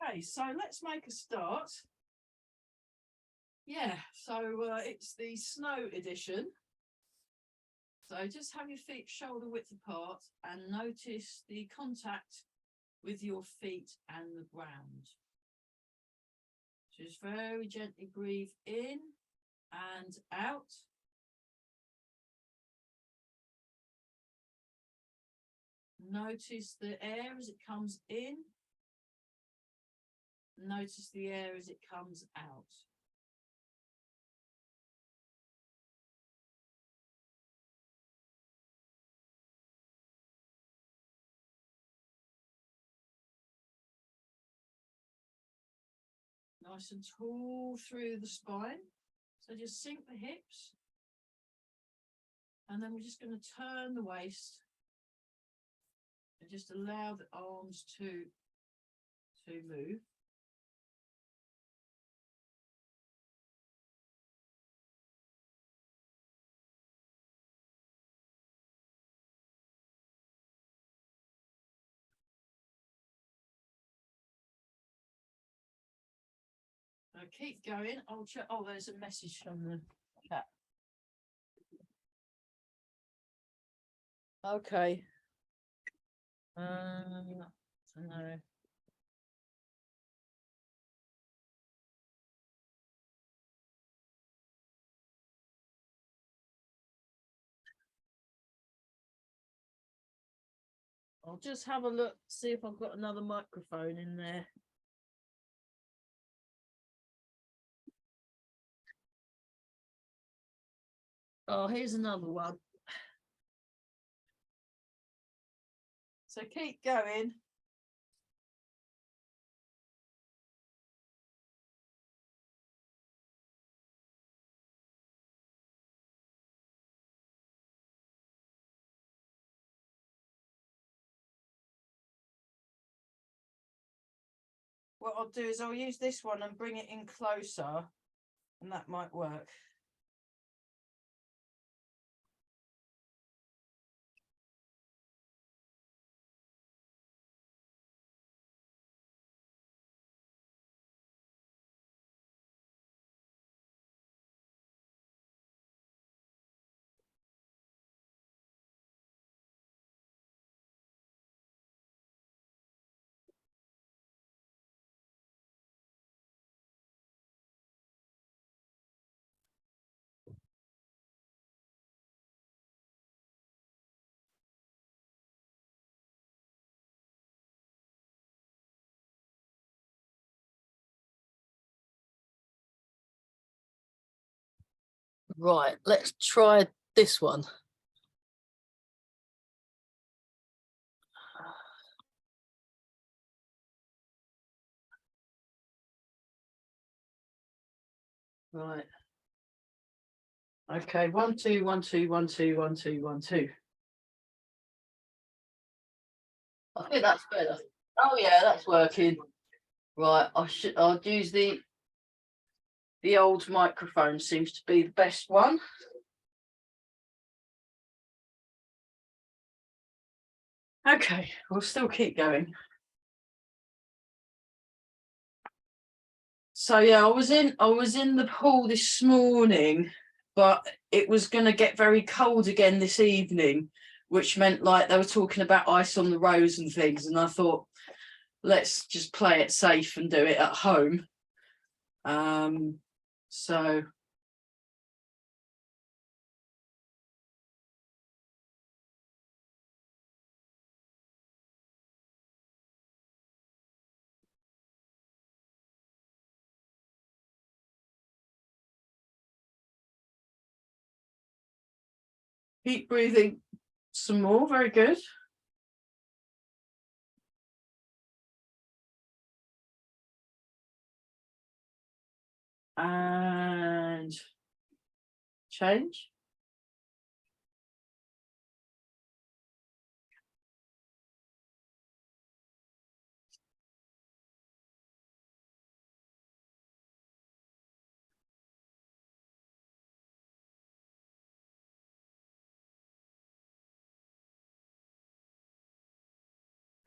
Okay, so let's make a start. Yeah, so it's the snow edition. So just have your feet shoulder width apart and notice the contact with your feet and the ground. Just very gently breathe in and out. Notice the air as it comes in. Notice the air as it comes out. Nice and tall through the spine. So just sink the hips. And then we're just going to turn the waist and just allow the arms to move. Keep going. I'll check. Oh, there's a message from the chat. Okay. No. I'll just have a look, see if I've got another microphone in there. Oh, here's another one. So keep going. What I'll do is I'll use this one and bring it in closer, and that might work. Right, let's try this one. Right. Okay, 1 2 1 2 1 2 1 2 1 2. I think that's better. Oh yeah, that's working. Right, I'll use the old microphone, seems to be the best one. Okay, we'll still keep going. So yeah, I was in the pool this morning, but it was going to get very cold again this evening, which meant like they were talking about ice on the roads and things, and I thought, let's just play it safe and do it at home. So keep breathing some more. Very good. And change.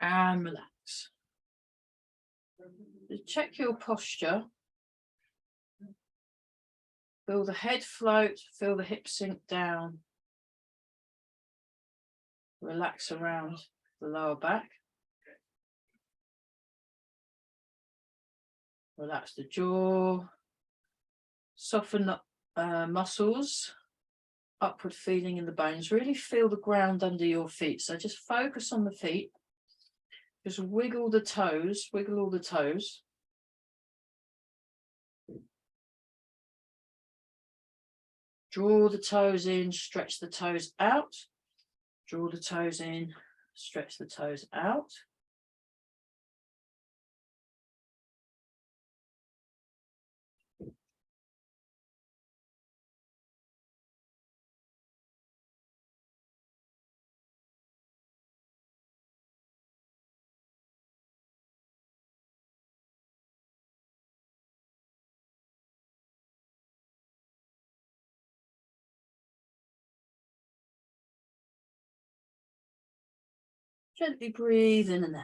And relax. Check your posture. Feel the head float, feel the hips sink down. Relax around the lower back. Relax the jaw. Soften the muscles. Upward feeling in the bones. Really feel the ground under your feet. So just focus on the feet. Just wiggle the toes, wiggle all the toes. Draw the toes in, stretch the toes out. Draw the toes in, stretch the toes out. Gently breathe in and out.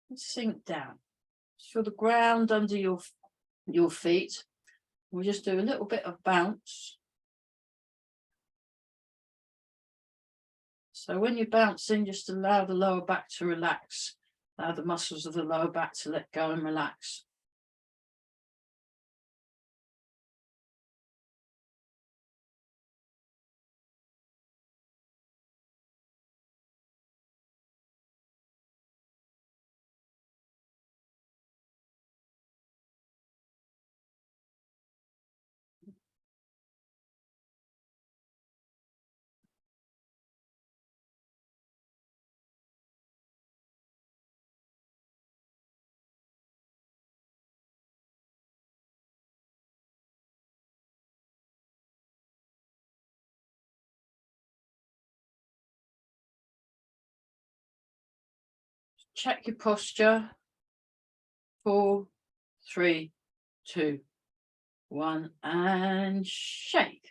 And sink down. Feel the ground under your feet. We'll just do a little bit of bounce. So when you're bouncing, just allow the lower back to relax. Allow the muscles of the lower back to let go and relax. Check your posture. 4, 3, 2, 1, and shake.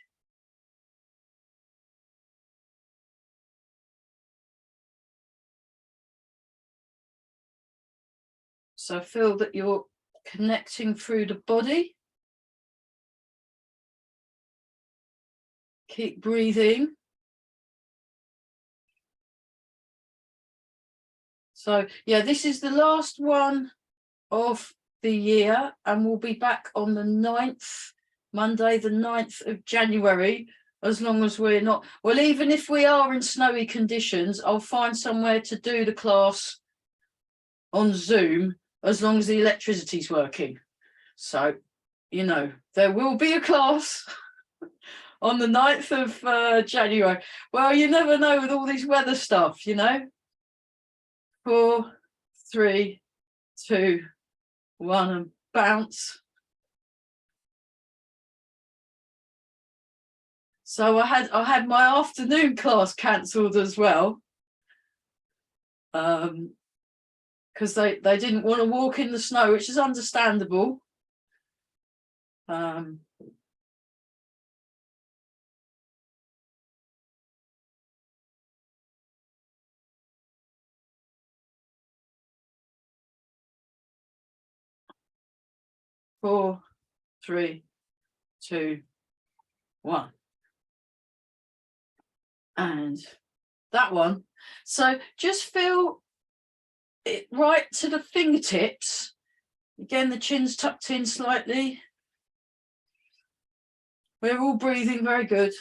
So feel that you're connecting through the body. Keep breathing. So yeah, this is the last one of the year, and we'll be back on the 9th, Monday, the 9th of January, as long as we're not, well, even if we are in snowy conditions, I'll find somewhere to do the class on Zoom, as long as the electricity's working. So, you know, there will be a class on the 9th of January. Well, you never know with all this weather stuff, you know. 4, 3, 2, 1, and bounce. So I had my afternoon class cancelled as well, because they didn't want to walk in the snow, which is understandable. 4, 3, 2, 1, and that one. So just feel it right to the fingertips. Again, the chin's tucked in slightly. We're all breathing very good.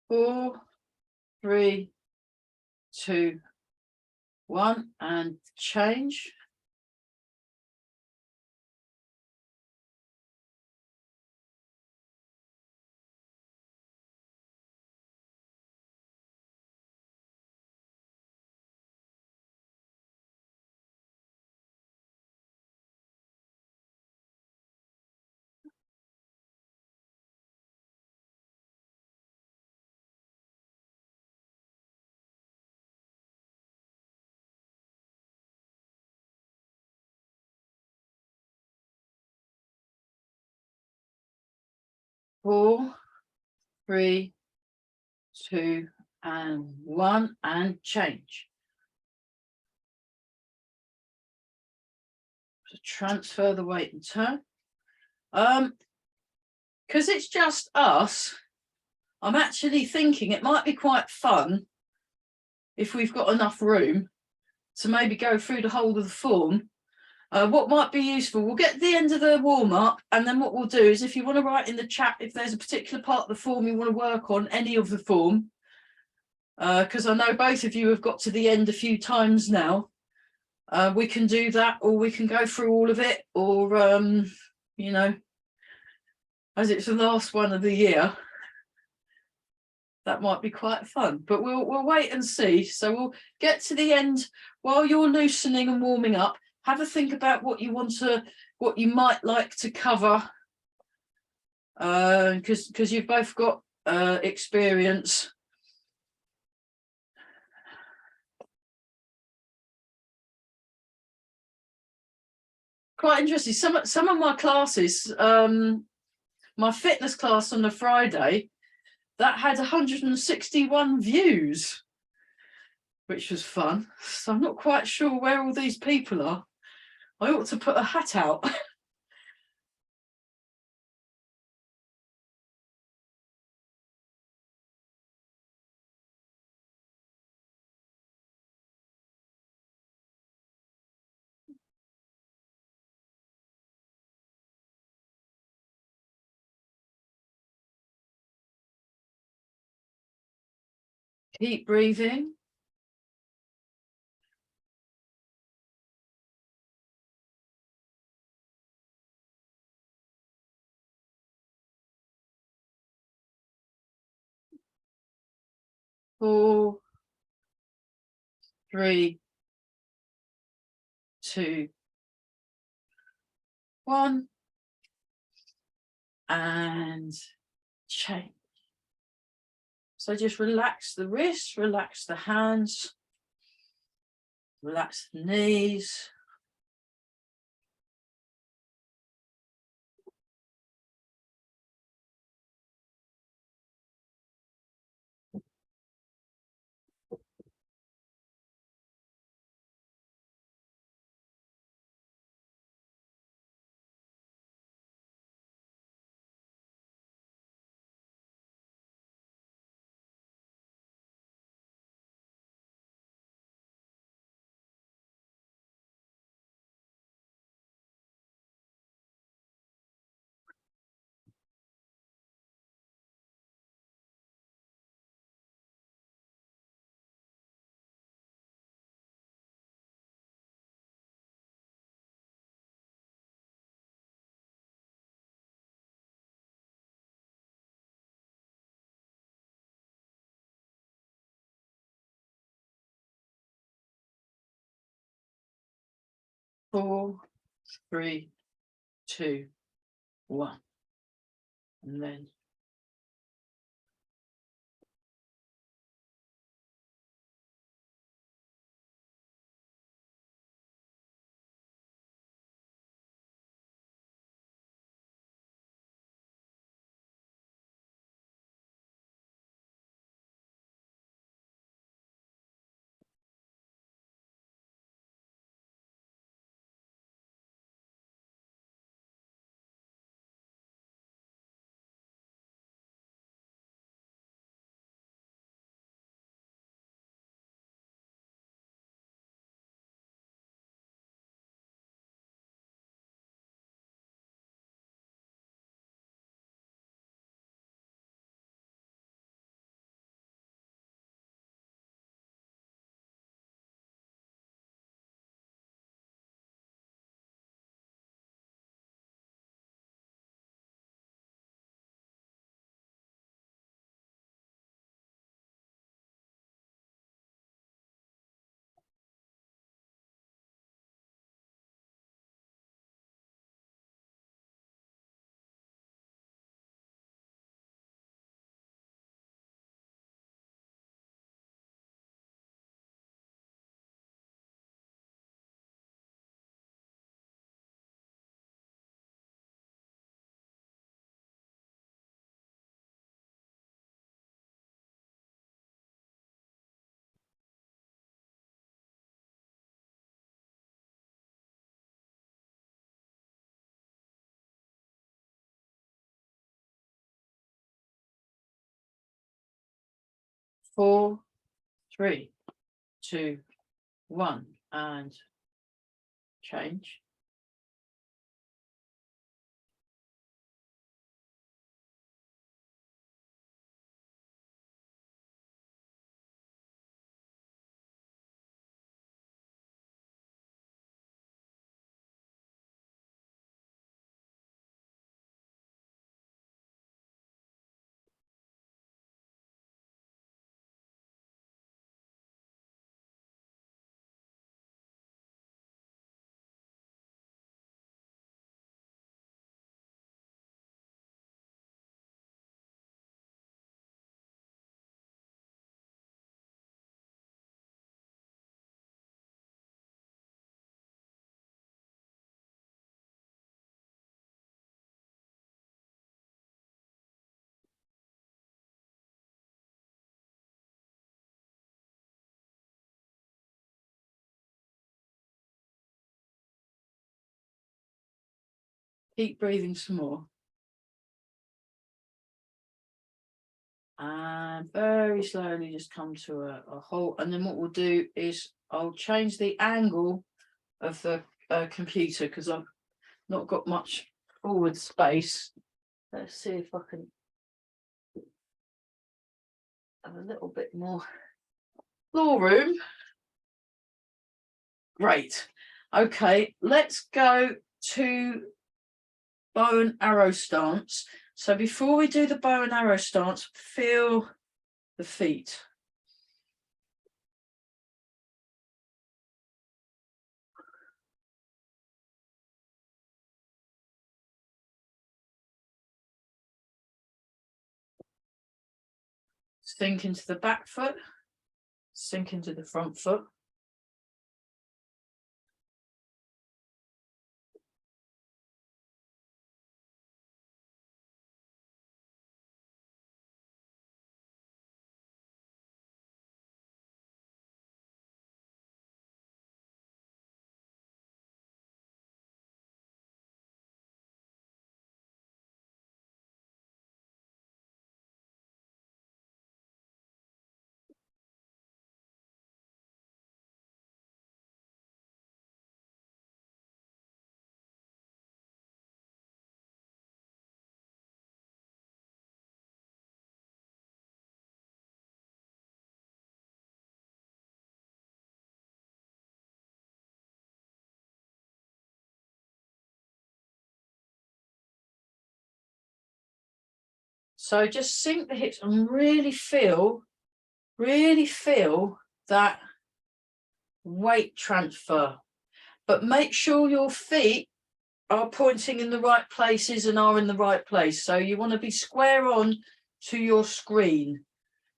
Four, 3, 2, 1, and change. 4, 3, 2, and 1, and change. So transfer the weight and turn. Because it's just us, I'm actually thinking it might be quite fun if we've got enough room to maybe go through the whole of the form. What might be useful, we'll get to the end of the warm-up, and then what we'll do is, if you want to write in the chat if there's a particular part of the form you want to work on, any of the form, because I know both of you have got to the end a few times now, we can do that, or we can go through all of it, or you know, as it's the last one of the year, that might be quite fun, but we'll wait and see. So we'll get to the end. While you're loosening and warming up, have a think about what you might like to cover, because you've both got experience. Quite interesting. Some of my classes, my fitness class on the Friday, that had 161 views, which was fun. So I'm not quite sure where all these people are. I ought to put a hat out. Keep breathing. Four, 3, 2, 1, and change. So just relax the wrists, relax the hands, relax the knees. Four, 3, 2, 1, and then 4, 3, 2, 1, and change. Keep breathing some more. And very slowly just come to a halt. And then what we'll do is I'll change the angle of the computer because I've not got much forward space. Let's see if I can have a little bit more floor room. Great. Okay, let's go to bow and arrow stance. So before we do the bow and arrow stance, feel the feet. Sink into the back foot, sink into the front foot. So just sink the hips and really feel that weight transfer. But make sure your feet are pointing in the right places and are in the right place. So you want to be square on to your screen.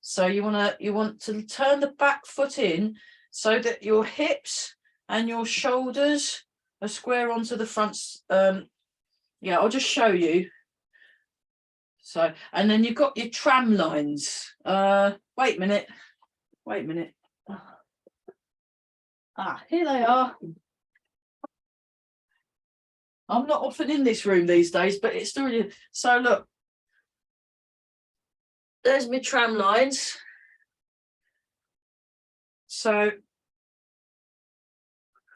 So you want to turn the back foot in so that your hips and your shoulders are square onto the front. Yeah, I'll just show you. So, and then you've got your tram lines. Wait a minute. Ah, here they are. I'm not often in this room these days, but it's still. So look, there's my tram lines. So,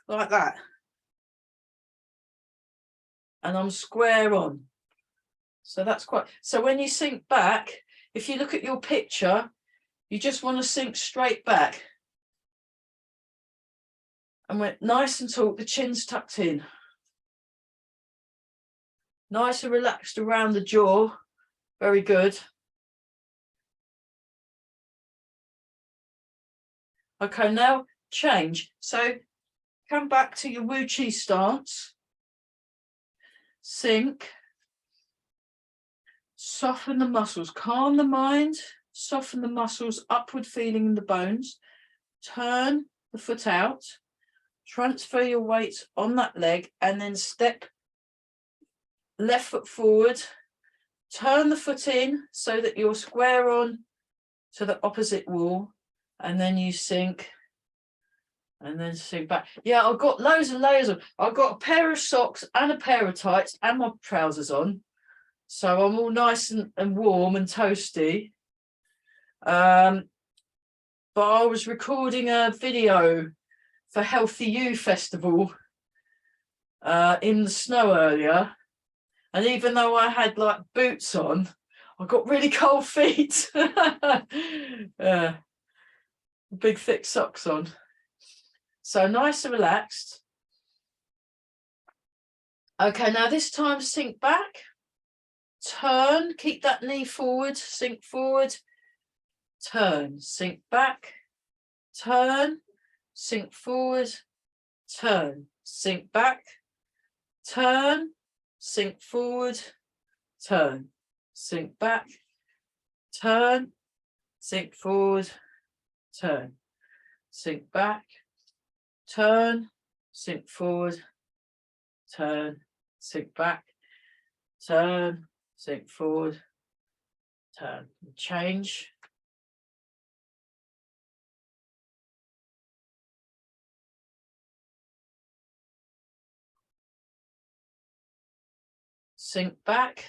like that. And I'm square on. So that's quite, so when you sink back, if you look at your picture, you just want to sink straight back. And we're nice and taut, the chin's tucked in. Nice and relaxed around the jaw. Very good. Okay, now change. So come back to your Wu Chi stance. Sink. Soften the muscles, calm the mind, soften the muscles, upward feeling in the bones. Turn the foot out, transfer your weight on that leg, and then step left foot forward. Turn the foot in so that you're square on to the opposite wall, and then you sink, and then sink back. Yeah, I've got loads and layers of. I've got a pair of socks and a pair of tights and my trousers on. So I'm all nice and warm and toasty. but I was recording a video for Healthy You Festival in the snow earlier, and even though I had like boots on, I got really cold feet. Big thick socks on. So nice and relaxed. Okay, now this time sink back, turn, keep that knee forward, sink forward, turn, sink back, turn, sink forward, turn, sink back, turn, sink forward, turn, sink back, turn, sink forward, turn, sink back, turn, sink forward, turn, sink back, turn, sink forward, turn, change. Sink back,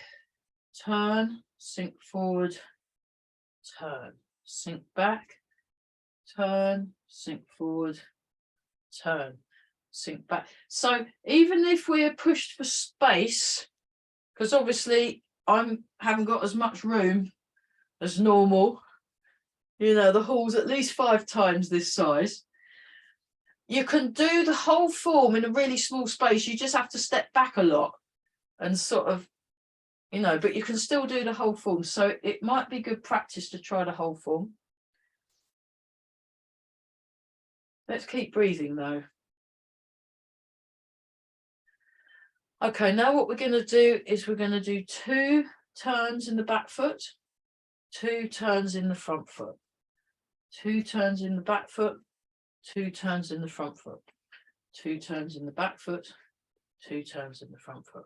turn, sink forward, turn, sink back, turn, sink forward, turn, sink back. So even if we're pushed for space, because obviously I haven't got as much room as normal, you know, the hall's at least 5 times this size. You can do the whole form in a really small space. You just have to step back a lot and sort of, you know, but you can still do the whole form. So it might be good practice to try the whole form. Let's keep breathing though. Okay, now what we're going to do is we're going to do 2 turns in the back foot, 2 turns in the front foot, 2 turns in the back foot, 2 turns in the front foot, 2 turns in the back foot, 2 turns in the front foot.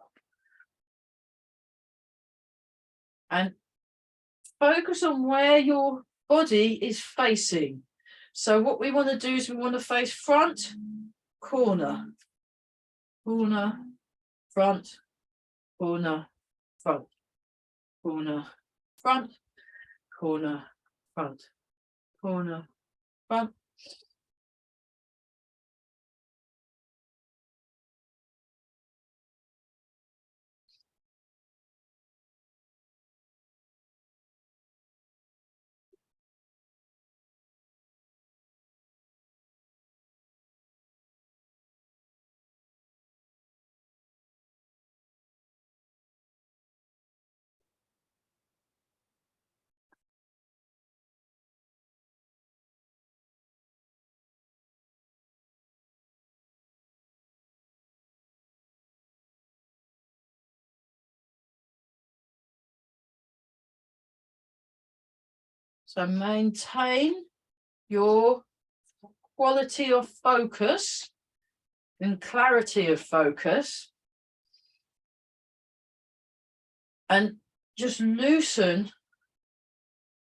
And focus on where your body is facing. So what we want to do is we want to face front, corner, corner, front, corner, front, corner, front, corner, front, corner, front. So maintain your quality of focus and clarity of focus, and just loosen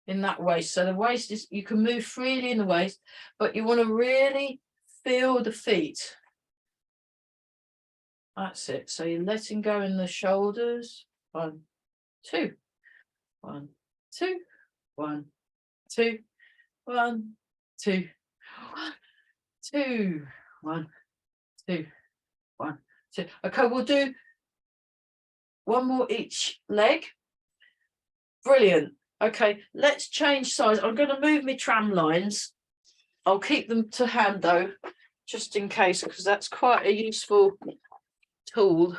in that waist. So the waist is, you can move freely in the waist, but you want to really feel the feet. That's it. So you're letting go in the shoulders. 1, 2, 1, 2, 1, 2, 1, 2, 1, 2, 1, 2, 1, 2. Okay, we'll do 1 more each leg. Brilliant. Okay, let's change size. I'm going to move my tram lines. I'll keep them to hand though, just in case, because that's quite a useful tool.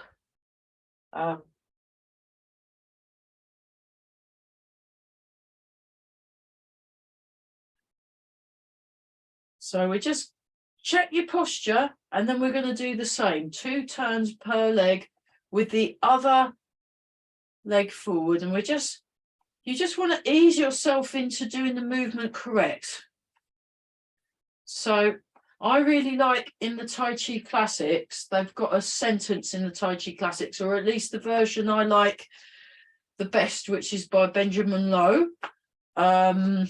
So we just check your posture, and then we're going to do the same 2 turns per leg with the other leg forward, and you just want to ease yourself into doing the movement correct. So I really like in the Tai Chi Classics, they've got a sentence in the Tai Chi Classics, or at least the version I like the best, which is by Benjamin Lowe. I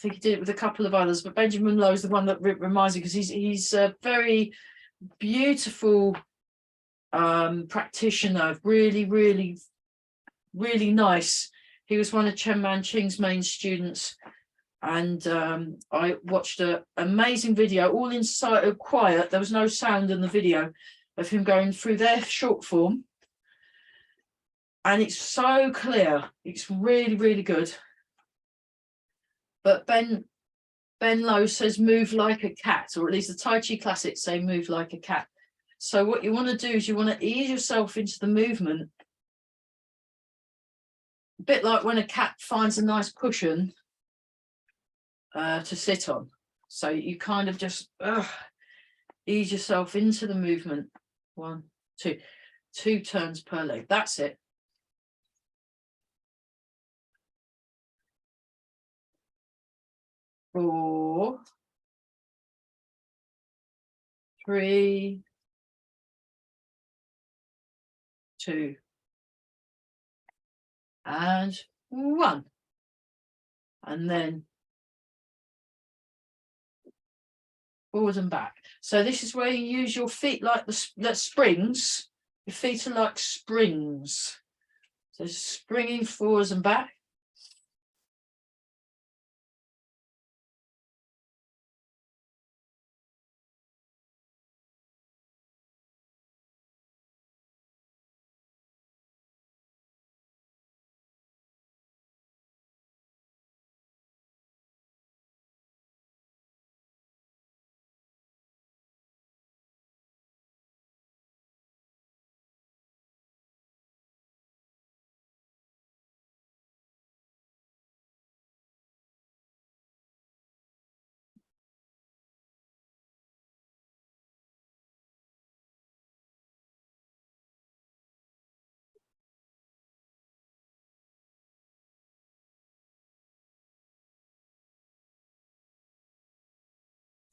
think he did it with a couple of others, but Benjamin Lowe is the one that reminds me, because he's a very beautiful practitioner, really, really, really nice. He was one of Chen Manqing's main students, And I watched an amazing video, all inside quiet. There was no sound in the video of him going through their short form. And it's so clear. It's really, really good. But Ben Lowe says move like a cat, or at least the Tai Chi classics say move like a cat. So what you want to do is you want to ease yourself into the movement. A bit like when a cat finds a nice cushion to sit on. So you kind of just ease yourself into the movement. 1, 2, 2 turns per leg. That's it. Four, 3, 2, and 1. And then forward and back. So this is where you use your feet like the springs. Your feet are like springs. So springing forwards and back.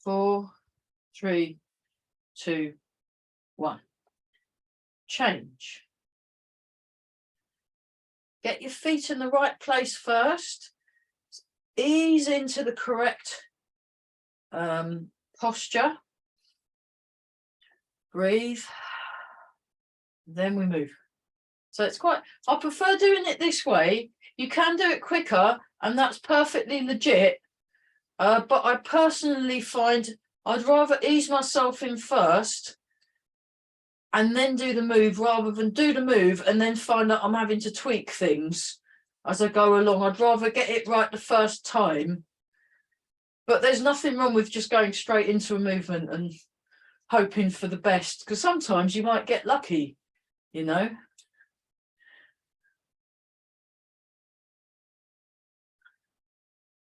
Four, 3, 2, 1. Change. Get your feet in the right place first. Ease into the correct posture. Breathe. Then we move. So it's quite, I prefer doing it this way. You can do it quicker, and that's perfectly legit. But I personally find I'd rather ease myself in first and then do the move, rather than do the move and then find that I'm having to tweak things as I go along. I'd rather get it right the first time. But there's nothing wrong with just going straight into a movement and hoping for the best, because sometimes you might get lucky, you know.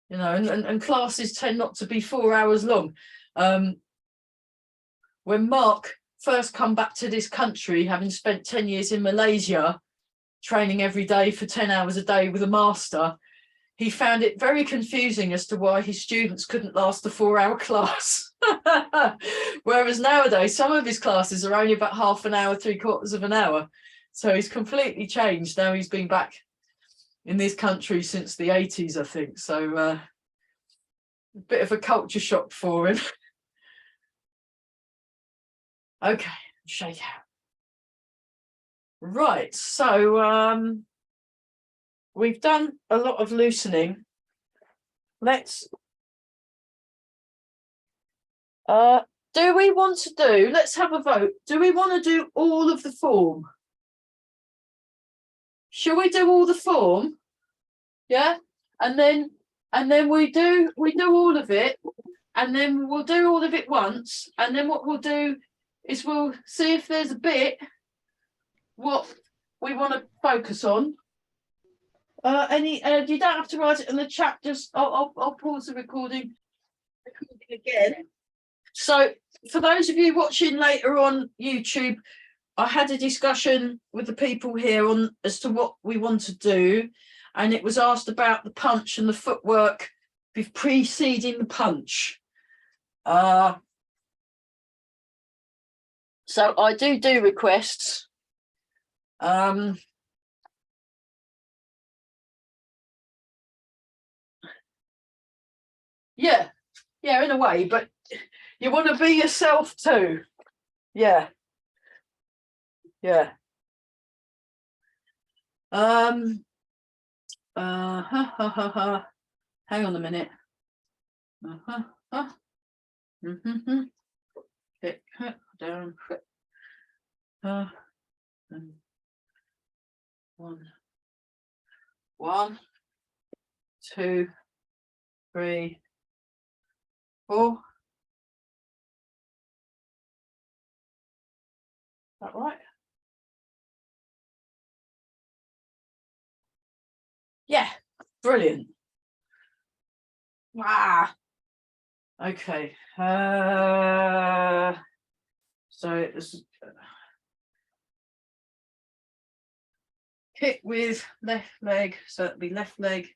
You know, and classes tend not to be 4 hours long. When Mark first come back to this country, having spent 10 years in Malaysia, training every day for 10 hours a day with a master, he found it very confusing as to why his students couldn't last a 4-hour class. Whereas nowadays, some of his classes are only about half an hour, 3/4 of an hour. So he's completely changed. Now he's been back in this country since the 80s, I think. So a bit of a culture shock for him. Okay, shake out. Right, so we've done a lot of loosening. Let's do we want to do, let's have a vote. Do we want to do all of the form? Shall we do all the form? Yeah, and then we do all of it, and then we'll do all of it once, and then what we'll do is we'll see if there's a bit what we want to focus on. You don't have to write it in the chat, just I'll pause the recording again. So for those of you watching later on YouTube, I had a discussion with the people here on as to what we want to do, and it was asked about the punch and the footwork preceding the punch. So I do requests. Yeah, in a way, but you want to be yourself too. Yeah. Hang on a minute. Hit, down, one, two, three, four. Is that right? Yeah, brilliant. Wow. Okay. So it's kick with left leg. So it'll be left leg,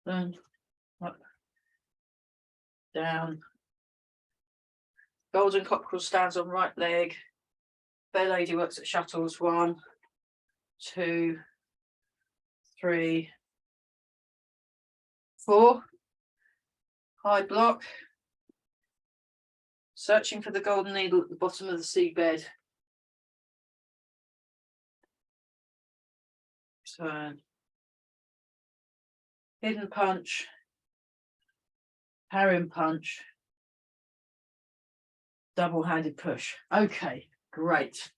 then up, down. Golden cockerel stands on right leg. Fair lady works at shuttles. 1, 2, 3, 4. High block. Searching for the golden needle at the bottom of the seabed. Turn. Hidden punch. Parrying punch. Double-handed push. Okay, great.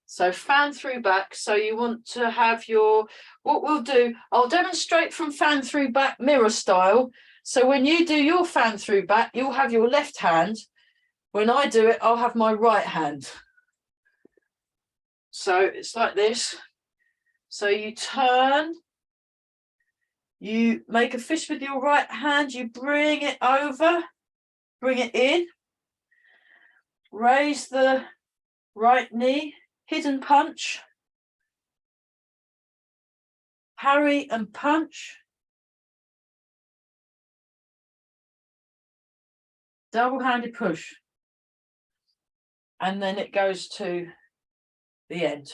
So fan through back. So you want to have your, what we'll do, I'll demonstrate from fan through back mirror style. So when you do your fan through back, you'll have your left hand. When I do it, I'll have my right hand. So it's like this. So you turn, you make a fist with your right hand, you bring it over, bring it in, raise the right knee, hidden punch, parry and punch, double-handed push, and then it goes to the end.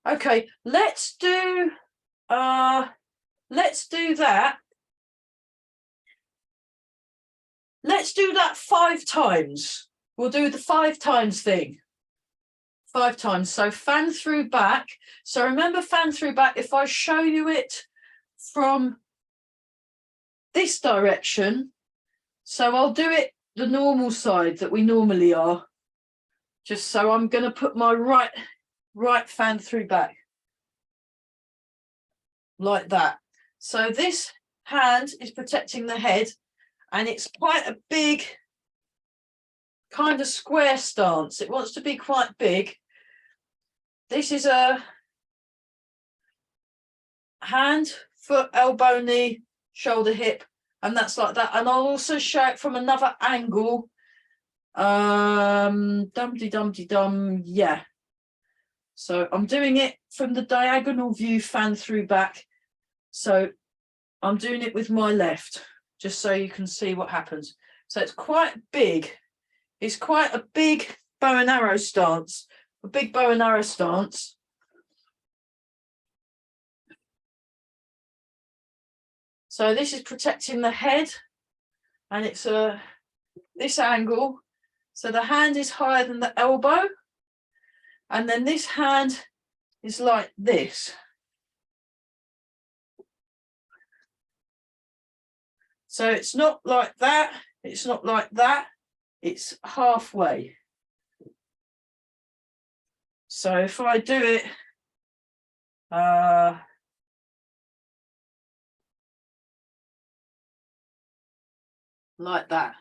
Okay, let's do that. Let's do that 5 times. We'll do the 5 times thing. 5 times. So fan through back. So remember fan through back. If I show you it from this direction, so I'll do it the normal side that we normally are. Just so I'm going to put my right fan through back. Like that. So this hand is protecting the head, and it's quite a big kind of square stance. It wants to be quite big. This is a hand, foot, elbow, knee, shoulder, hip, and that's like that. And I'll also show it from another angle. Dum-de-dum-de-dum, yeah. So I'm doing it from the diagonal view, fan through back. So I'm doing it with my left, just so you can see what happens. So it's quite big. It's quite a big bow and arrow stance, a big bow and arrow stance. So this is protecting the head, and it's this angle. So the hand is higher than the elbow, and then this hand is like this. So it's not like that, it's not like that, it's halfway. So if I do it, like that,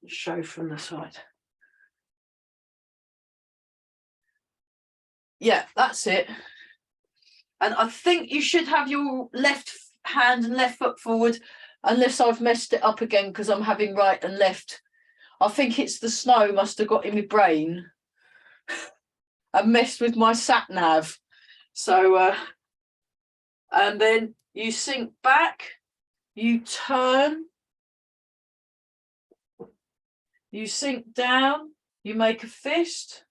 show from the side. Yeah, that's it. And I think you should have your left hand and left foot forward, unless I've messed it up again because I'm having right and left. I think it's the snow must have got in my brain and messed with my sat nav. So, and then you sink back, you turn, you sink down, you make a fist,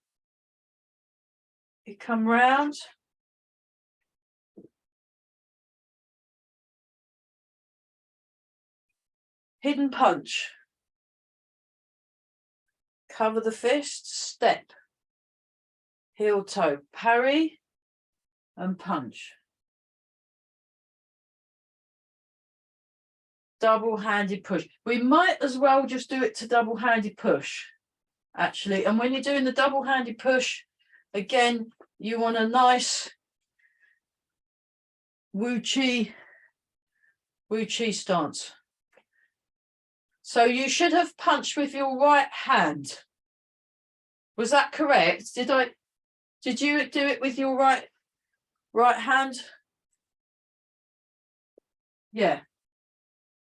you come round. Hidden punch. Cover the fist, step. Heel toe, parry and punch. double-handed push. We might as well just do it to double-handed push, actually. And when you're doing the double-handed push, again, you want a nice Wu Chi stance. So you should have punched with your right hand. Was that correct? Did you do it with your right hand? Yeah.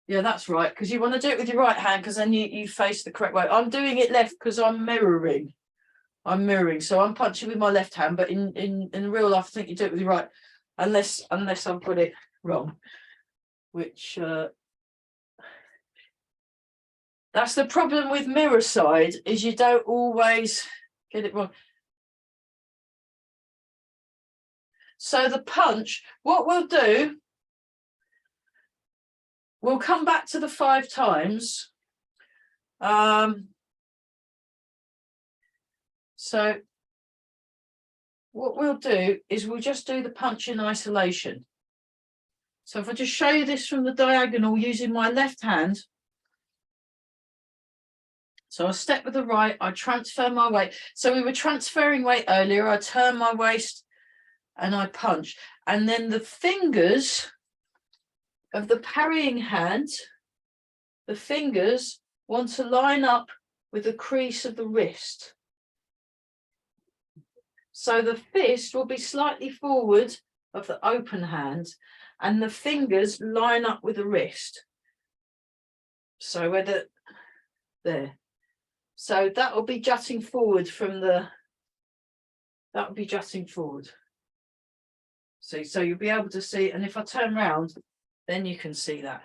Yeah, that's right, because you want to do it with your right hand, because then you face the correct way. I'm doing it left because I'm mirroring. So I'm punching with my left hand, but in real life, I think you do it with your right, unless I've got it wrong, which that's the problem with mirror side, is you don't always get it wrong. So the punch, what we'll do, we'll come back to the 5 times. So what we'll do is we'll just do the punch in isolation. So if I just show you this from the diagonal using my left hand. So I step with the right, I transfer my weight. So we were transferring weight earlier. I turn my waist and I punch. And then the fingers of the parrying hand, the fingers want to line up with the crease of the wrist. So the fist will be slightly forward of the open hand and the fingers line up with the wrist. So whether there. So that will be jutting forward from the, that will be jutting forward. See, so you'll be able to see, and if I turn around, then you can see that.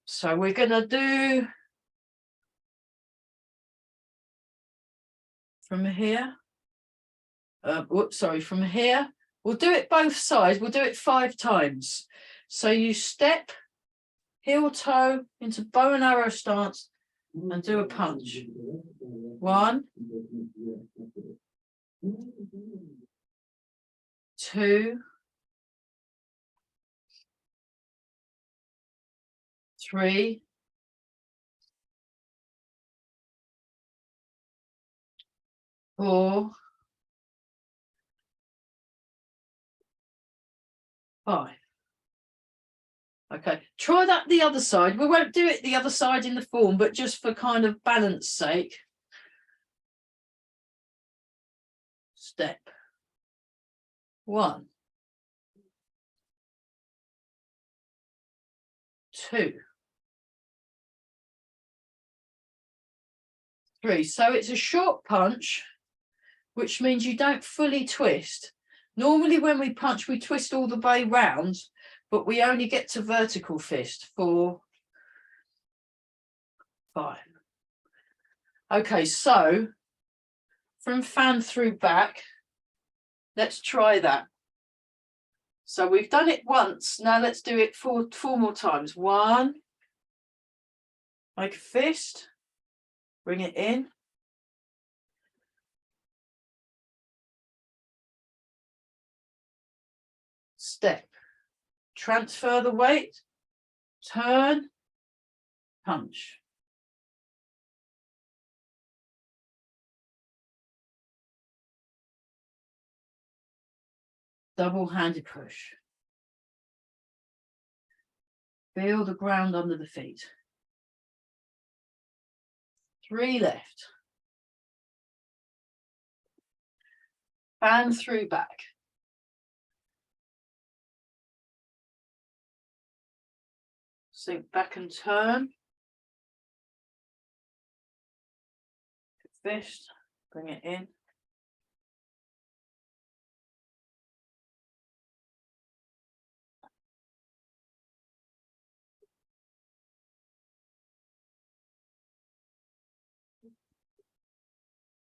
So we're going to do from here. From here. We'll do it both sides. We'll do it 5 times. So you step, heel toe into bow and arrow stance and do a punch. 1, 2, 3, 4, 5. Okay, try that the other side. We won't do it the other side in the form, but just for kind of balance sake. Step. 1, 2, 3. So it's a short punch, which means you don't fully twist. Normally when we punch, we twist all the way round, but we only get to vertical fist. 4, 5. Okay, so from fan through back, let's try that. So we've done it once. Now let's do it 4 more times. 1, make a fist, bring it in. Step, transfer the weight, turn, punch. Double-handed push. Feel the ground under the feet. 3 left. Fan through back. Sink back and turn. Fist, bring it in.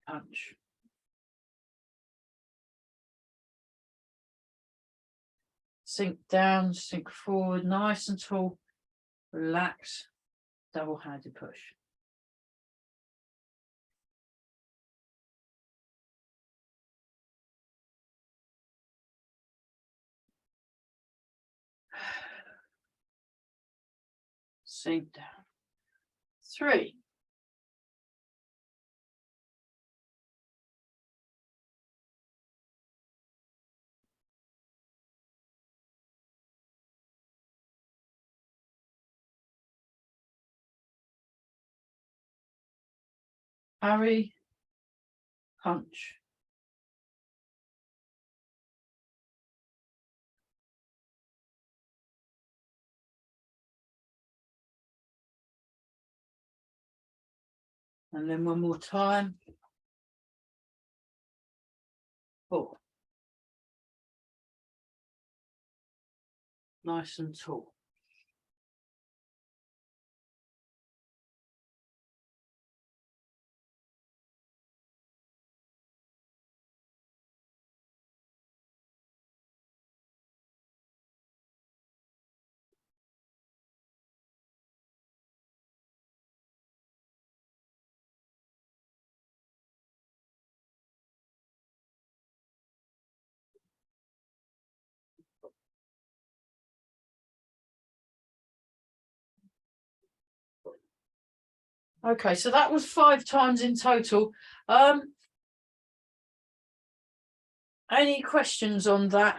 Punch. Sink down, sink forward, nice and tall. Relax. Double-handed push. Sink down. 3. Parry, punch. And then one more time. 4. Nice and tall. Okay, so that was 5 times in total. Any questions on that?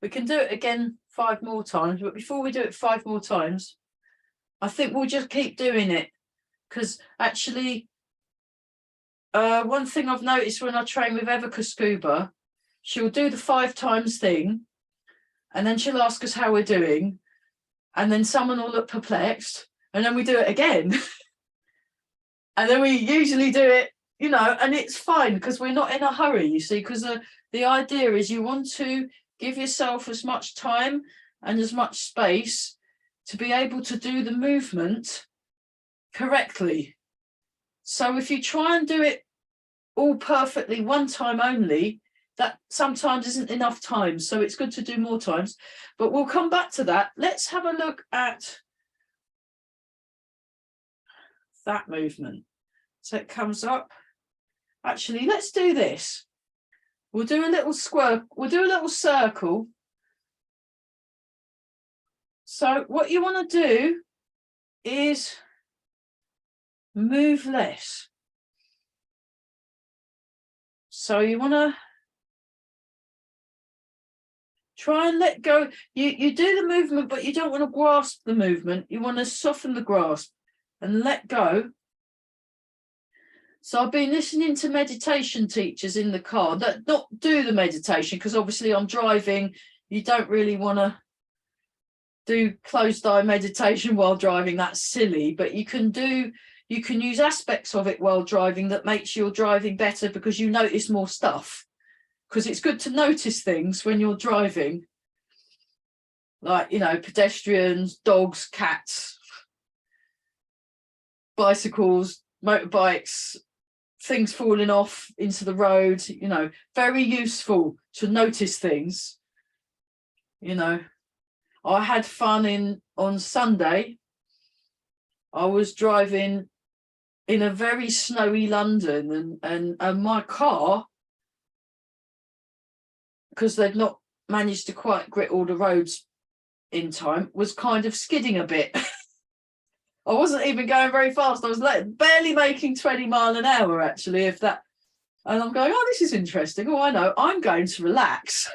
We can do it again 5 more times, but before we do it 5 more times, I think we'll just keep doing it, because actually, one thing I've noticed when I train with Evica Scuba, she'll do the 5 times thing, and then she'll ask us how we're doing, and then someone will look perplexed, and then we do it again. And then we usually do it, you know, and it's fine because we're not in a hurry, you see, because the idea is you want to give yourself as much time and as much space to be able to do the movement correctly. So if you try and do it all perfectly one time only, that sometimes isn't enough time. So it's good to do more times, but we'll come back to that. Let's have a look at that movement. So it comes up. Actually, let's do this. We'll do a little square. We'll do a little circle. So what you want to do is move less. So you want to try and let go. You do the movement, but you don't want to grasp the movement. You want to soften the grasp and let go. So I've been listening to meditation teachers in the car that not do the meditation, because obviously I'm driving. You don't really want to do closed eye meditation while driving. That's silly, but you can use aspects of it while driving that makes your driving better, because you notice more stuff. Because it's good to notice things when you're driving, like, you know, pedestrians, dogs, cats, bicycles, motorbikes, things falling off into the road. You know, very useful to notice things. You know, I had fun on Sunday. I was driving in a very snowy London, and my car, because they'd not managed to quite grit all the roads in time, was kind of skidding a bit. I wasn't even going very fast. I was barely making 20 miles an hour, actually, if that. And I'm going, oh, this is interesting. Oh, I know. I'm going to relax.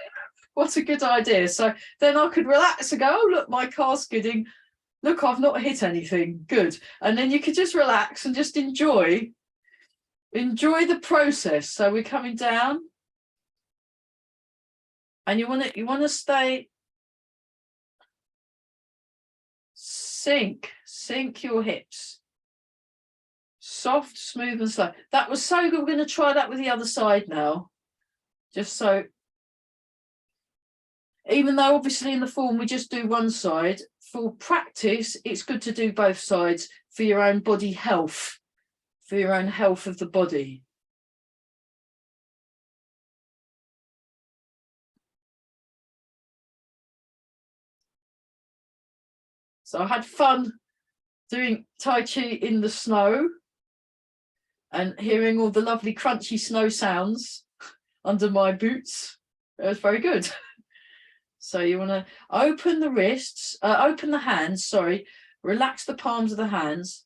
What a good idea. So then I could relax and go, oh, look, my car's skidding. Look, I've not hit anything. Good. And then you could just relax and just enjoy the process. So we're coming down. And you want to stay, sink your hips. Soft, smooth and slow. That was so good. We're going to try that with the other side now. Just so, even though obviously in the form we just do one side, for practice, it's good to do both sides for your own body health, for your own health of the body. So I had fun doing Tai Chi in the snow and hearing all the lovely crunchy snow sounds under my boots. It was very good. So you want to open the hands, sorry, relax the palms of the hands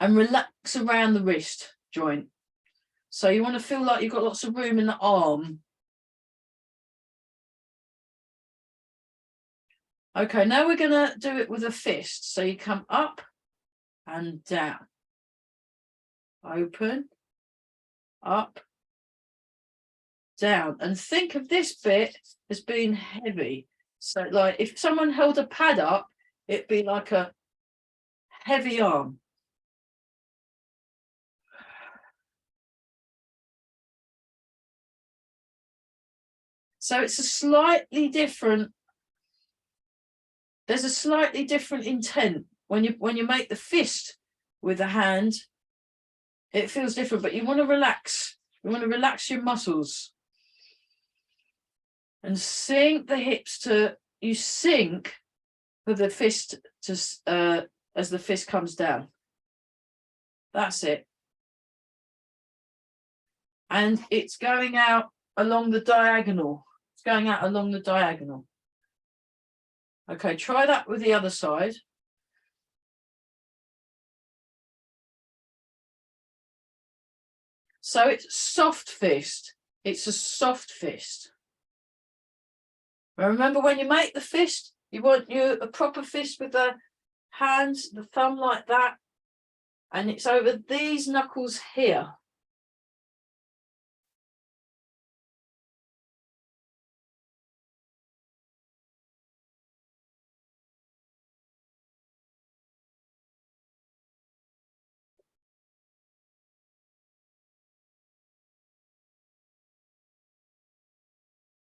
and relax around the wrist joint. So you want to feel like you've got lots of room in the arm. Okay, now we're going to do it with a fist. So you come up and down. Open, up, down. And think of this bit as being heavy. So like if someone held a pad up, it'd be like a heavy arm. So it's a slightly different, there's a slightly different intent. When you make the fist with the hand, it feels different, but you want to relax. You want to relax your muscles. And sink the hips to, you sink with the fist to as the fist comes down. That's it. And it's going out along the diagonal. It's going out along the diagonal. Okay, try that with the other side. So it's soft fist. It's a soft fist. But remember, when you make the fist, you want a proper fist with the hands, the thumb like that. And it's over these knuckles here.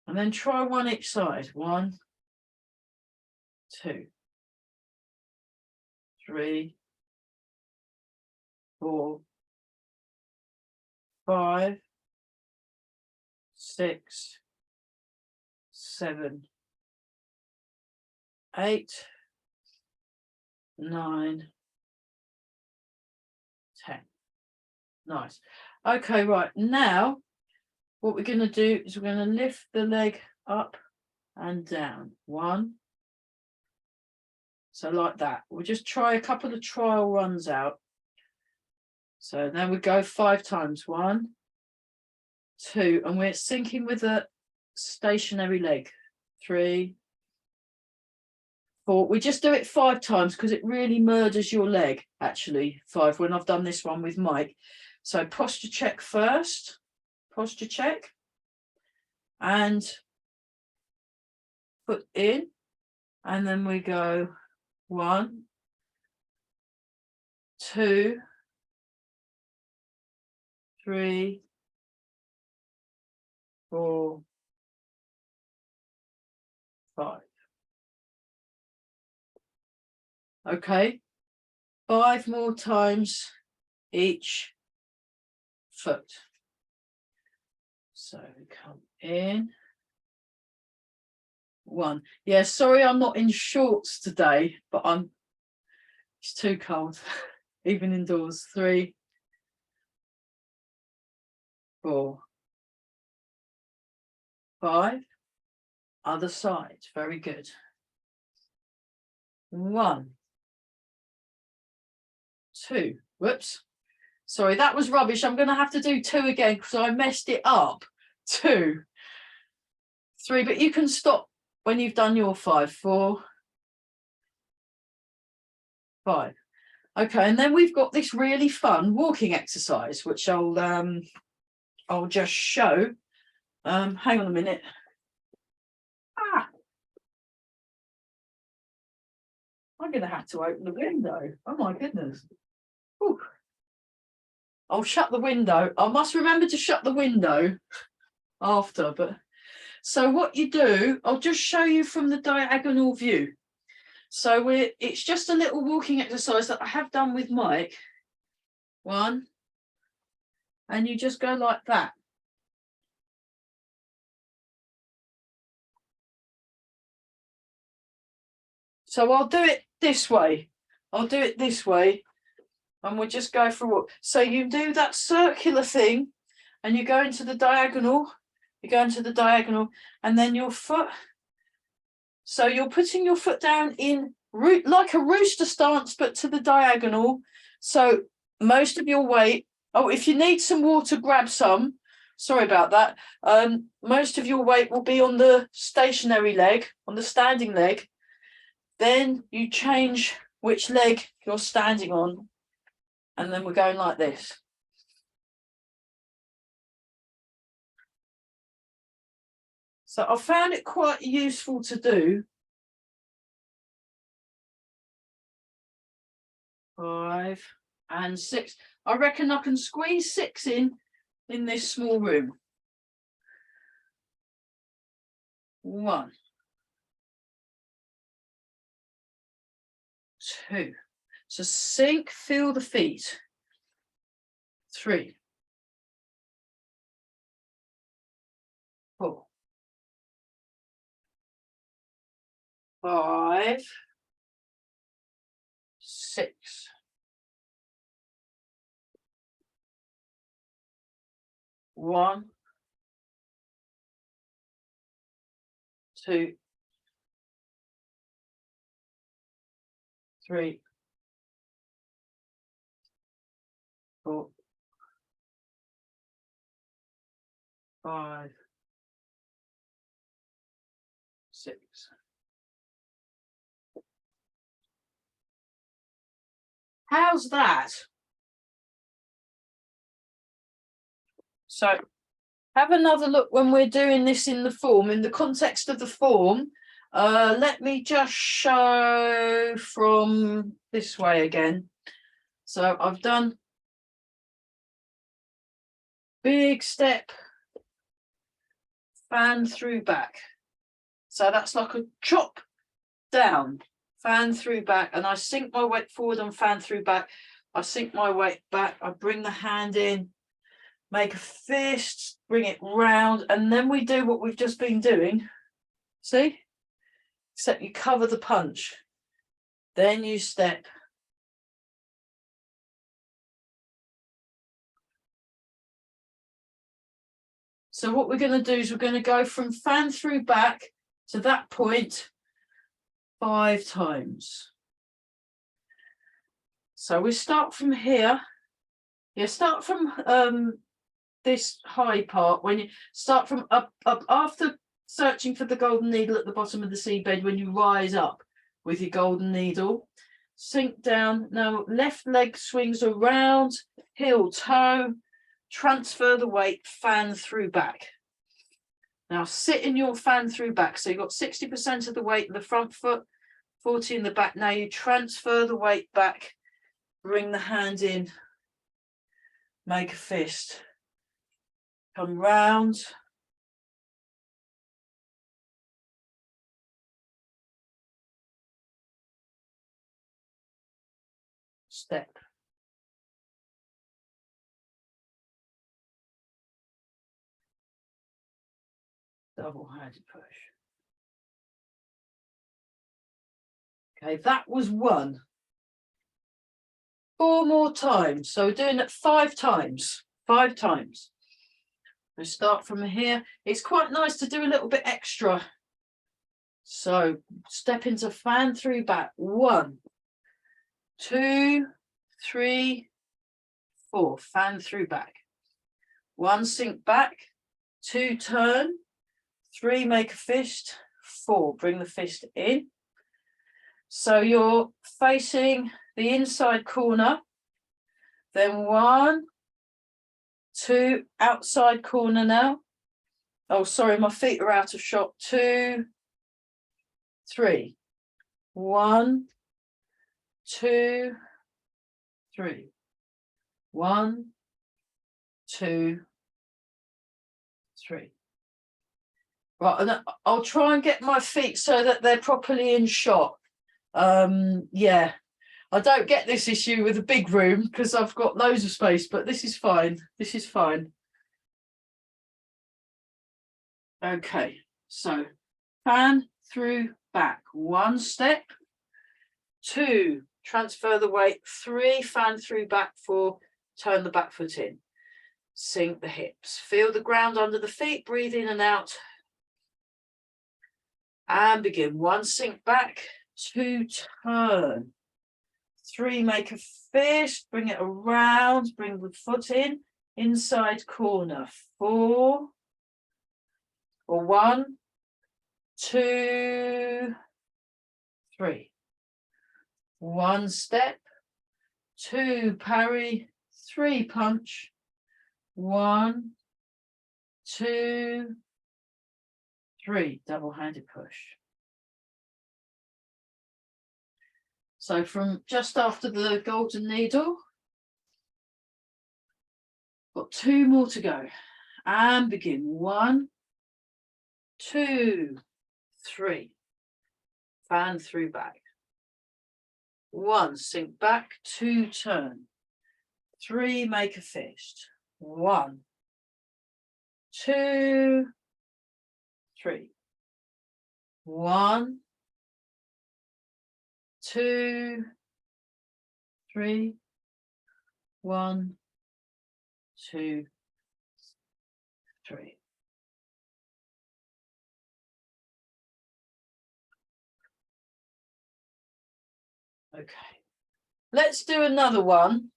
And then try one each side. 1, 2, 3, 4, 5, 6, 7, 8, 9, 10. Nice. Okay, right. Now, what we're going to do is we're going to lift the leg up and down. 1. So like that. We'll just try a couple of trial runs out. So then we go 5 times. 1, 2, and we're sinking with a stationary leg. 3, 4. We just do it 5 times because it really murders your leg, actually. 5 when I've done this one with Mike. So posture check first. Posture check. And foot in. And then we go 1, 2, 3, 4, 5. Okay, 5 more times each foot. So we come in. 1. Yeah, sorry I'm not in shorts today, but it's too cold, even indoors. 3, 4, 5. Other side. Very good. 1, 2. Whoops. Sorry, that was rubbish. I'm going to have to do 2 again because I messed it up. 2, 3. But you can stop when you've done your 5. 4, 5. Okay, and then we've got this really fun walking exercise, which I'll just show. Hang on a minute. I'm going to have to open the window. Oh my goodness. Whew. I'll shut the window. I must remember to shut the window after. But so what you do, I'll just show you from the diagonal view. So it's just a little walking exercise that I have done with Mike. 1, and you just go like that. So I'll do it this way. I'll do it this way. And we'll just go for a walk. So you do that circular thing and you go into the diagonal. You go into the diagonal and then your foot. So you're putting your foot down in like a rooster stance, but to the diagonal. So most of your weight, oh, if you need some water, grab some. Sorry about that. Most of your weight will be on the stationary leg, on the standing leg. Then you change which leg you're standing on. And then we're going like this. So I found it quite useful to do. 5 and 6. I reckon I can squeeze 6 in this small room. 1, 2. So sink, feel the feet. 3, 4, 5, 6. 1, 2, 3, 4, 5, 6. How's that? So have another look when we're doing this in the form, in the context of the form. Let me just show from this way again. So I've done big step, fan through back. So that's like a chop down, fan through back, and I sink my weight forward and fan through back. I sink my weight back, I bring the hand in, make a fist, bring it round, and then we do what we've just been doing. See? Except you cover the punch. Then you step. So what we're going to do is we're going to go from fan through back to that point 5 times. So we start from here. You start from this high part. When you start from up after searching for the golden needle at the bottom of the seabed, when you rise up with your golden needle, sink down. Now left leg swings around, heel toe, transfer the weight, fan through back. Now sit in your fan through back. So you've got 60% of the weight in the front foot, 40 in the back. Now you transfer the weight back, bring the hand in, make a fist, come round, step. Double-handed push. Okay, that was 1. 4 more times. So we're doing it 5 times. 5 times. We start from here. It's quite nice to do a little bit extra. So step into fan through back. 1, 2, 3, 4. Fan through back. 1, sink back. 2, turn. 3, make a fist. 4, bring the fist in. So you're facing the inside corner. Then 1, 2, outside corner now. Oh, sorry, my feet are out of shot. 2, 3. 1, 2, 3. 1, 2, 3. Right, and I'll try and get my feet so that they're properly in shot. Yeah, I don't get this issue with a big room because I've got loads of space, but this is fine. This is fine. Okay, so fan through back. 1 step. 2, transfer the weight. 3, fan through back. 4, turn the back foot in. Sink the hips. Feel the ground under the feet. Breathe in and out. And begin. 1, sink back. 2, turn. 3, make a fist, bring it around, bring the foot in, inside corner. 4, or 1, 2, 3. 1 step, 2 parry, 3 punch. 1, 2, 3, double-handed push. So from just after the golden needle, got 2 more to go. And begin. 1, 2, 3. Fan through back. 1, sink back. 2, turn. 3, make a fist. 1, 2, 3. 1, 2, 3. 1, 2, 3. Okay, let's do another one.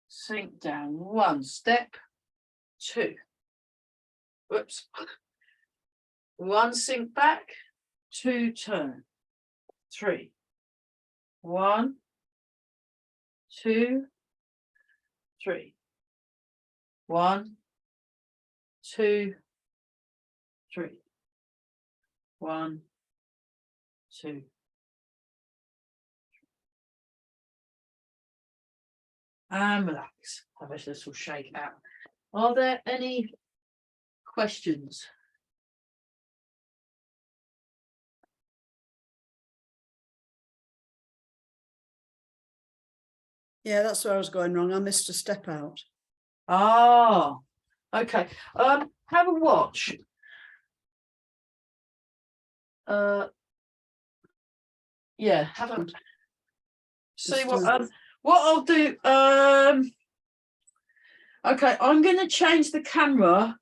Sink down. 1 step, 2. Whoops. 1 sink back, 2 turn. 3. 1, 2, 3. 1, 2, 3. 1, 2. And relax. Have a little shake out. Are there any questions? Yeah, that's where I was going wrong. I missed a step out. Ah, okay. Have a watch. Yeah, have a see what I'll do. Okay, I'm going to change the camera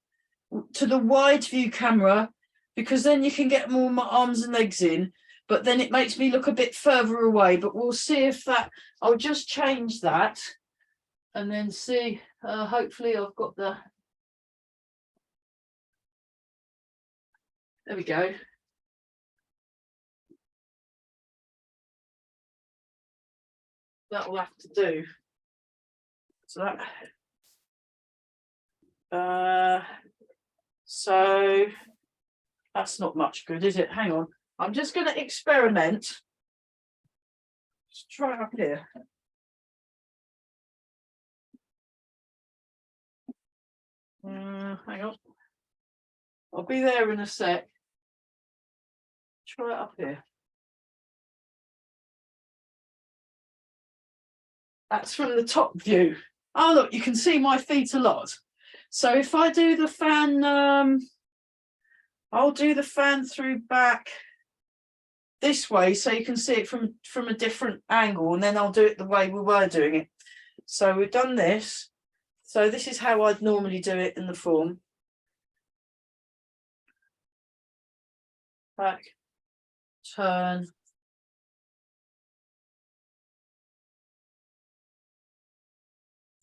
to the wide view camera because then you can get more of my arms and legs in, but then it makes me look a bit further away. But we'll see if that. I'll just change that and then see. Hopefully, I've got the. There we go. That will have to do. So that. So that's not much good, is it? Hang on. I'm just going to experiment. Let's try it up here. Hang on. I'll be there in a sec. Try it up here. That's from the top view. Oh, look, you can see my feet a lot. So if I do the fan, I'll do the fan through back this way so you can see it from a different angle, and then I'll do it the way we were doing it. So we've done this. So this is how I'd normally do it in the form. Back, turn.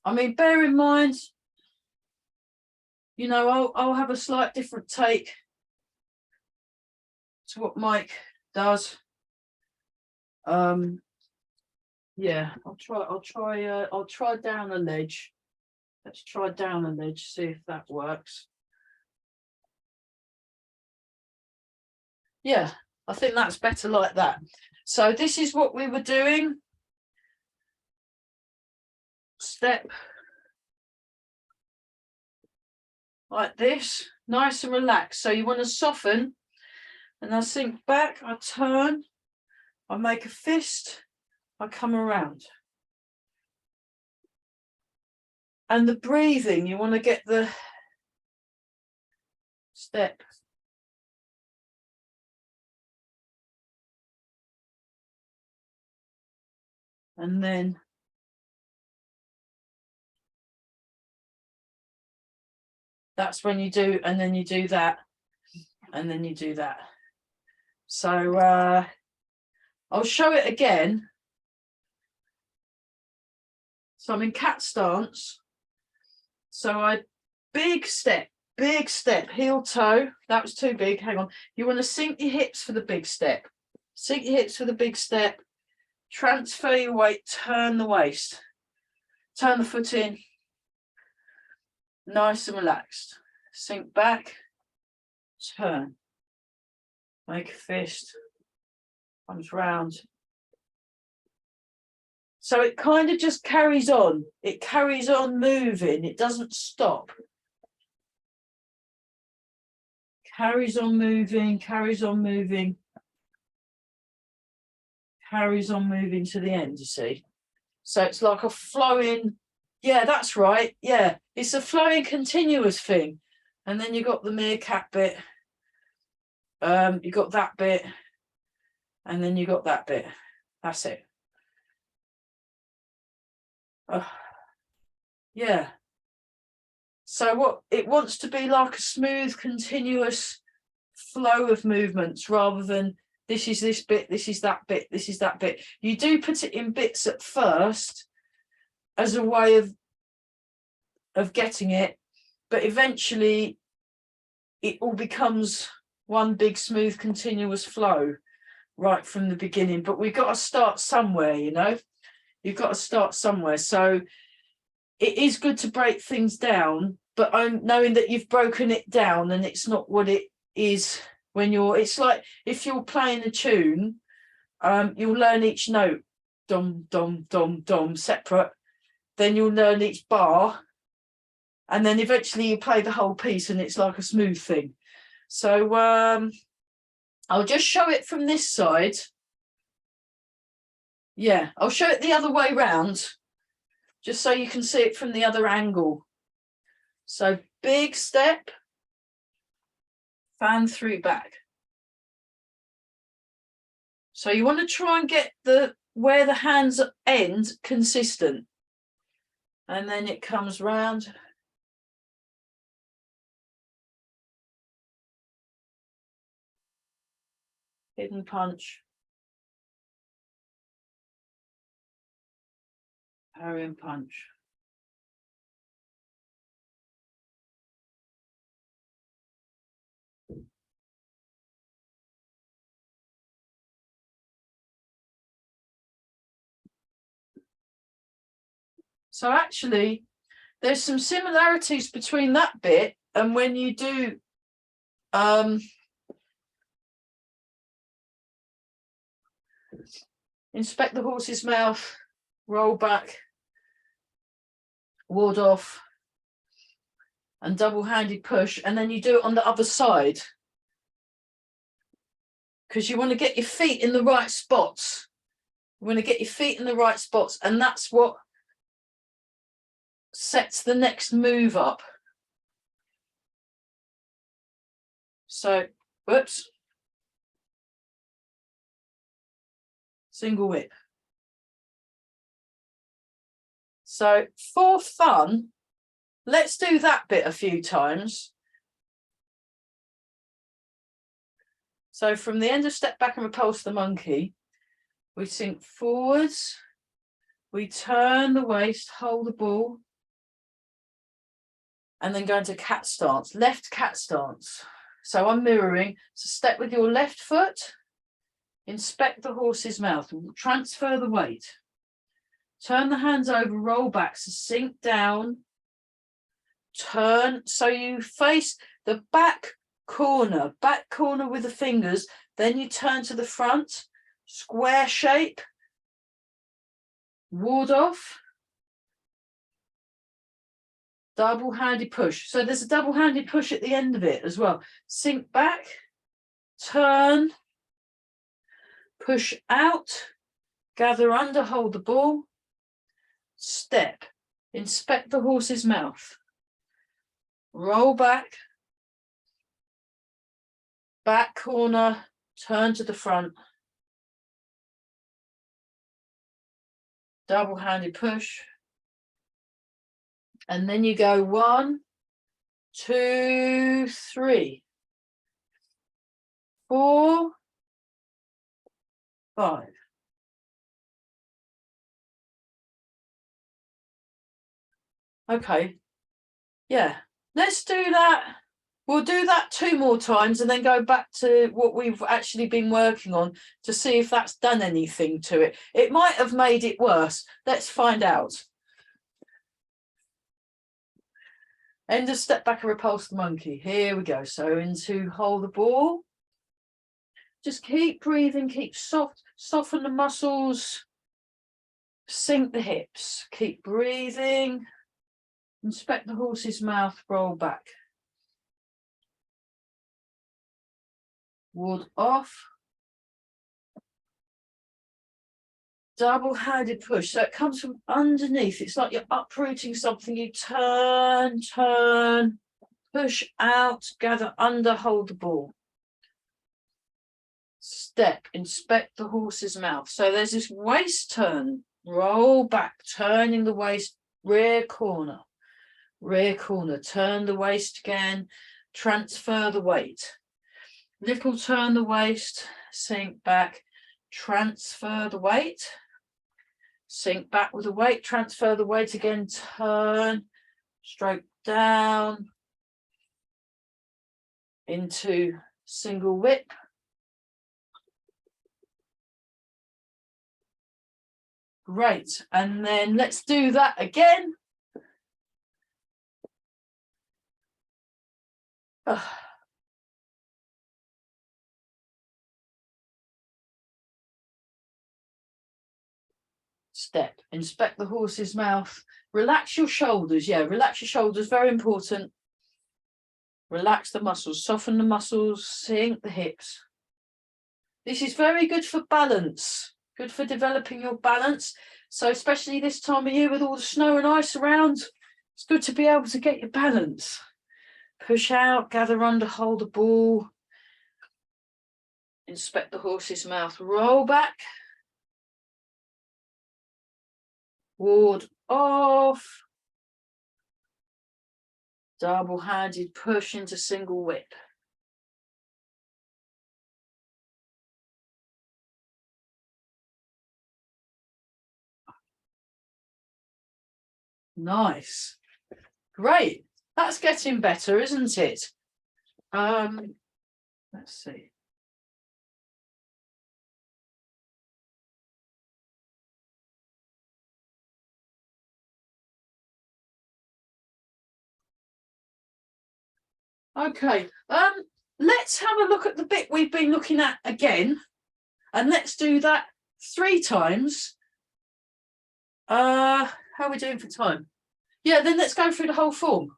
I mean, bear in mind, you know, I'll have a slight different take to what Mike does. Yeah, I'll try down a ledge. Let's try down a ledge, see if that works. Yeah, I think that's better like that. So this is what we were doing. Step like this, nice and relaxed. So you want to soften, and I sink back, I turn, I make a fist, I come around. And the breathing, you want to get the step. And then that's when you do, and then you do that. and then you do that. So I'll show it again. So I'm in cat stance. So I big step, heel toe. That was too big. Hang on. You want to sink your hips for the big step. Sink your hips for the big step. Transfer your weight, turn the waist. Turn the foot in. Nice and relaxed. Sink back, turn. Make a fist. Comes round. So it kind of just carries on. It carries on moving. It doesn't stop. Carries on moving, carries on moving. Carries on moving to the end, you see. So it's like a flowing, yeah, that's right. Yeah, it's a flowing continuous thing. And then you got the meerkat bit. You got that bit. And then you got that bit. That's it. Yeah. So what it wants to be like a smooth, continuous flow of movements rather than this is this bit, this is that bit, this is that bit. You do put it in bits at first as a way of getting it, but eventually it all becomes one big, smooth, continuous flow right from the beginning. But we've got to start somewhere, you know. You've got to start somewhere. So it is good to break things down, but I'm knowing that you've broken it down and it's not what it is when you're, it's like if you're playing a tune, you'll learn each note, dom, dom, dom, dom, separate. Then you'll learn each bar. And then eventually you play the whole piece and it's like a smooth thing. So I'll just show it from this side. Yeah, I'll show it the other way round, just so you can see it from the other angle. So big step, fan through back. So you want to try and get where the hands end consistent. And then it comes round. Hidden punch. Parrying punch. So actually, there's some similarities between that bit and when you do inspect the horse's mouth, roll back, ward off, and double-handed push, and then you do it on the other side. Because you want to get your feet in the right spots. You want to get your feet in the right spots, and that's what sets the next move up. So, whoops. Single whip. So for fun, let's do that bit a few times. So from the end of step back and repulse the monkey, we sink forwards, we turn the waist, hold the ball, and then go into cat stance, left cat stance. So I'm mirroring. So step with your left foot, inspect the horse's mouth, transfer the weight. Turn the hands over, roll back, so sink down, turn, so you face the back corner with the fingers, then you turn to the front, square shape, ward off, double-handed push. So there's a double-handed push at the end of it as well. Sink back, turn, push out, gather under, hold the ball, step, inspect the horse's mouth, roll back, back corner, turn to the front, double-handed push, and then you go 1, 2, 3. 4, 5. Okay, yeah, let's do that. We'll do that 2 more times and then go back to what we've actually been working on to see if that's done anything to it. It might have made it worse. Let's find out. End of step back and repulse the monkey. Here we go. So into hold the ball. Just keep breathing, keep soften the muscles, sink the hips, keep breathing. Inspect the horse's mouth, roll back. Ward off. Double-handed push. So it comes from underneath. It's like you're uprooting something. You turn, push out, gather under, hold the ball. Step, inspect the horse's mouth. So there's this waist turn, roll back, turning the waist, rear corner, turn the waist again, transfer the weight. Little turn the waist, sink back, transfer the weight, sink back with the weight, transfer the weight again, turn, stroke down into single whip. Great, and then let's do that again. Step, inspect the horse's mouth, relax your shoulders. Yeah, relax your shoulders, very important. Relax the muscles, soften the muscles, sink the hips. This is very good for balance, good for developing your balance. So especially this time of year with all the snow and ice around, it's good to be able to get your balance. Push out, gather under, hold the ball. Inspect the horse's mouth, roll back. Ward off. Double-handed push into single whip. Nice. Great. That's getting better, isn't it? Let's see. Okay, let's have a look at the bit we've been looking at again, and let's do that 3 times. How are we doing for time? Yeah, then let's go through the whole form,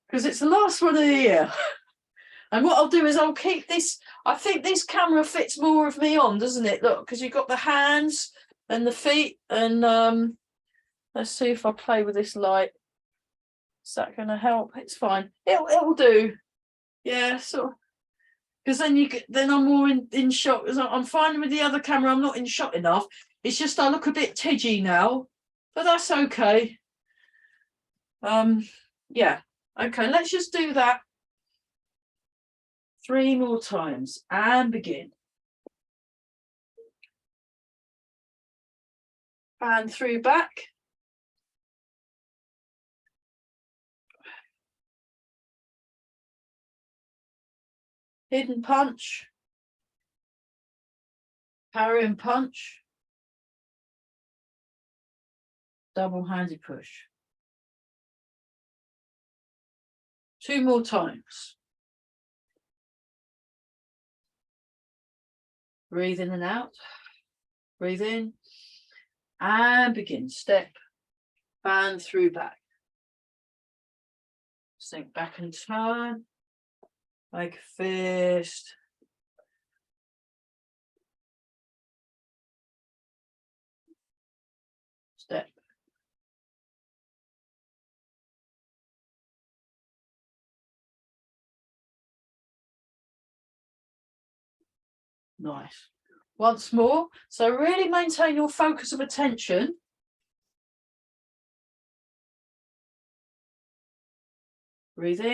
because it's the last one of the year. And what I'll do is I'll keep this. I think this camera fits more of me on, doesn't it? Look, because you've got the hands and the feet, and let's see if I play with this light. Is that going to help? It's fine. It'll do. Yeah, so because then I'm more in shot. I'm fine with the other camera. I'm not in shot enough. It's just I look a bit tidgy now, but that's okay. Yeah. Okay, let's just do that 3 more times and begin. And through back. Hidden punch. Parry punch. Double-handed push. 2 more times. Breathe in and out. Breathe in. And begin. Step. And through back. Sink back and turn. Make a fist. Step. Nice. Once more. So really maintain your focus of attention. – – – – – – – – – – – – – – – – – – – – – – – – – – – – – – – – – – – – – – – – – – – – – – – – – – – – – – – – – – – – – – – – – – – – – – – – – – – – – – – – – – – – – – – – – – – – – – – – – – – – – – – – – – – – – – – – – – – – – – – – – – – – – – – – – – – – – – – – – – – – – – – – – – – – – – – – – – – – – – – – – – – – – – – – – – – – – – – – – – – – – – – – – – – – – – – – – – – – – – – – – – – – – – – – – – – – – – –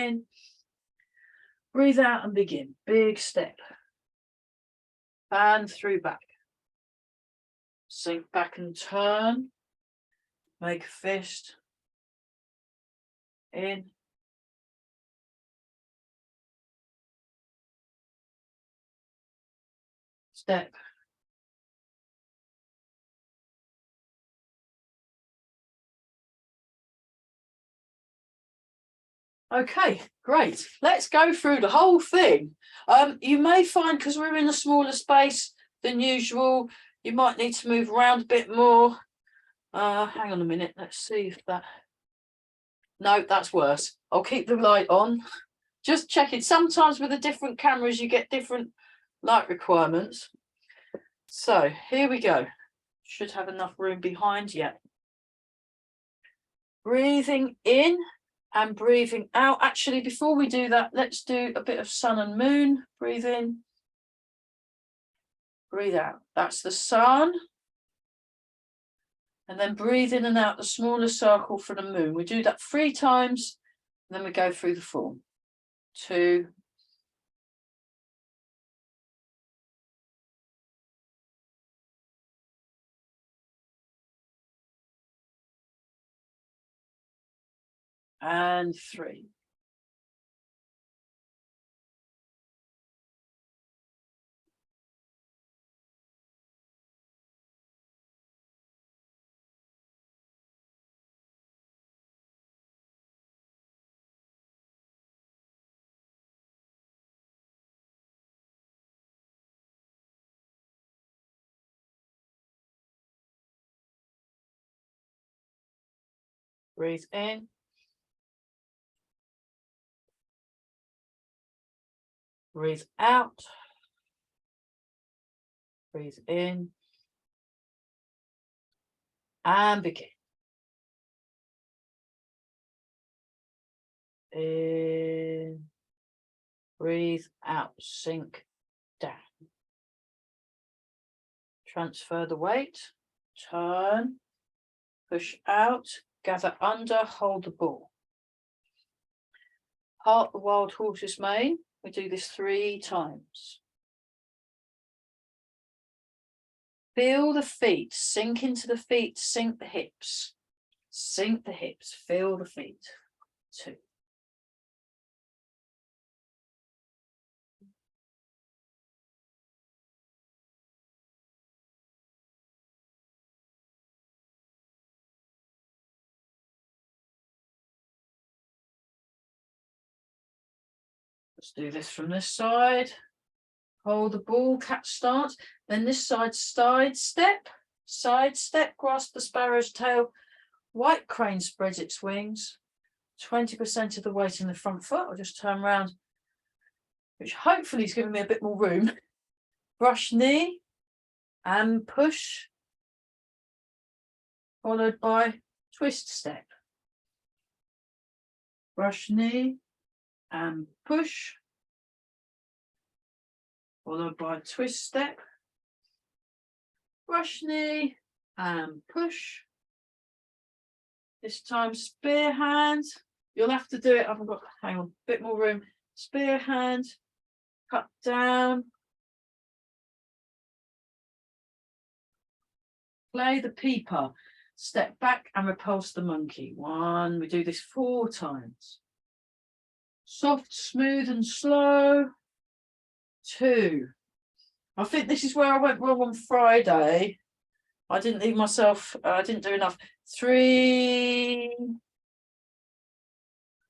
– – – – – – – – Breathe out and begin. Big step. And through back. Sink back and turn. Make a fist. In. Step. Okay, great. Let's go through the whole thing. You may find, because we're in a smaller space than usual, you might need to move around a bit more. Hang on a minute. Let's see if that... No, that's worse. I'll keep the light on. Just checking. Sometimes with the different cameras, you get different light requirements. So here we go. Should have enough room behind yet. Breathing in and breathing out. Actually, before we do that, let's do a bit of sun and moon. Breathe in. Breathe out. That's the sun. And then breathe in and out the smaller circle for the moon. We do that 3 times, and then we go through the form. 2. And 3. Breathe in. Breathe out. Breathe in. And begin. In. Breathe out. Sink down. Transfer the weight. Turn. Push out. Gather under. Hold the ball. Part the wild horse's mane. We do this 3 times. Feel the feet, sink into the feet, sink the hips. Sink the hips, feel the feet. 2. Let's do this from this side. Hold the ball, cat stance. Then this side step, grasp the sparrow's tail. White crane spreads its wings. 20% of the weight in the front foot. I'll just turn around, which hopefully is giving me a bit more room. Brush knee and push, followed by twist step. Brush knee and push, followed by twist step. Brush knee and push. This time spear hand. You'll have to do it. I've got, hang on, a bit more room. Spear hand, cut down. Play the peeper. Step back and repulse the monkey. 1. We do this 4 times. Soft, smooth and slow. 2. I think this is where I went wrong on Friday. I didn't leave myself, I didn't do enough. 3.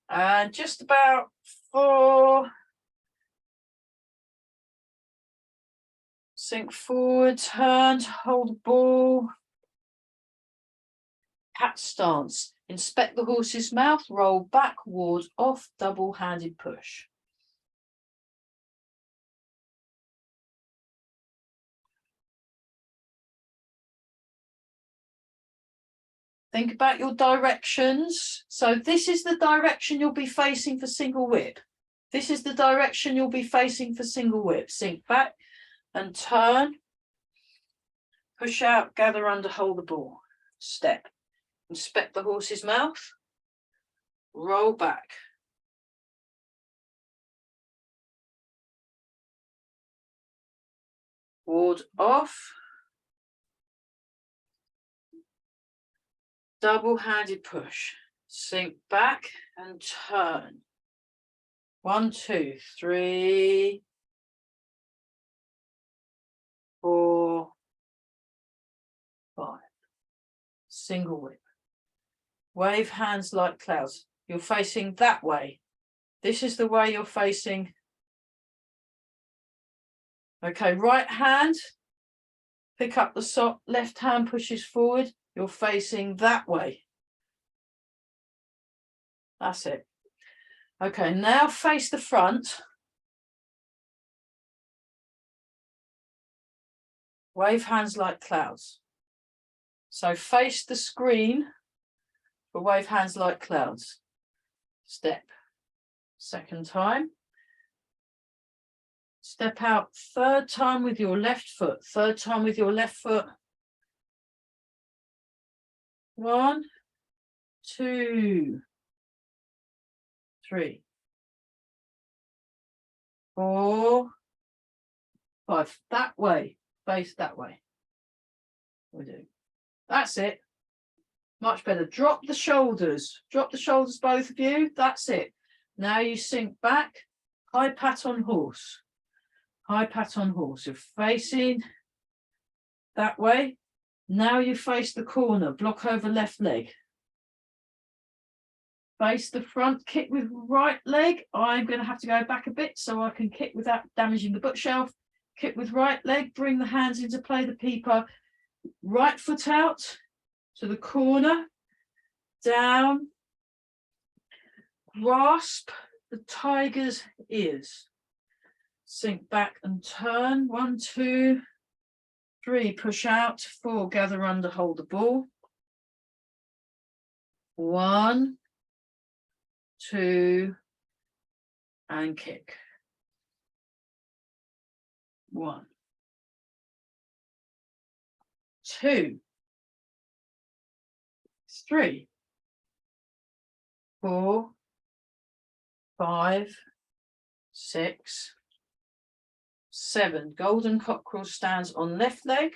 And just about 4. Sink forward, turn, hold the ball. Cat stance. Inspect the horse's mouth, roll back, ward off, double-handed push. Think about your directions. So this is the direction you'll be facing for single whip. This is the direction you'll be facing for single whip. Sink back and turn. Push out, gather under, hold the ball. Step. Inspect the horse's mouth. Roll back. ward off, double-handed push, sink back and turn. 1, 2, 3, 4, 5. Single whip. Wave hands like clouds. You're facing that way. This is the way you're facing. Okay, right hand, pick up the sock, left hand pushes forward. You're facing that way. That's it. Okay, now face the front. Wave hands like clouds. So face the screen, but wave hands like clouds. Step. Second time. Step out. Third time with your left foot. Third time with your left foot. 1, 2, 3, 4, 5. That way. Face that way. We do. That's it. Much better. Drop the shoulders. Drop the shoulders, both of you. That's it. Now you sink back. High pat on horse. High pat on horse. You're facing that way. Now you face the corner. Block over left leg. Face the front. Kick with right leg. I'm going to have to go back a bit so I can kick without damaging the bookshelf. Kick with right leg. Bring the hands into play. The peeper. Right foot out to the corner. Down. Grasp the tiger's ears. Sink back and turn. 1, 2, 3. Push out. 4. Gather under. Hold the ball. 1, 2, and kick. 1, 2, 3, 4, 5, 6, 7. Golden cockerel stands on left leg.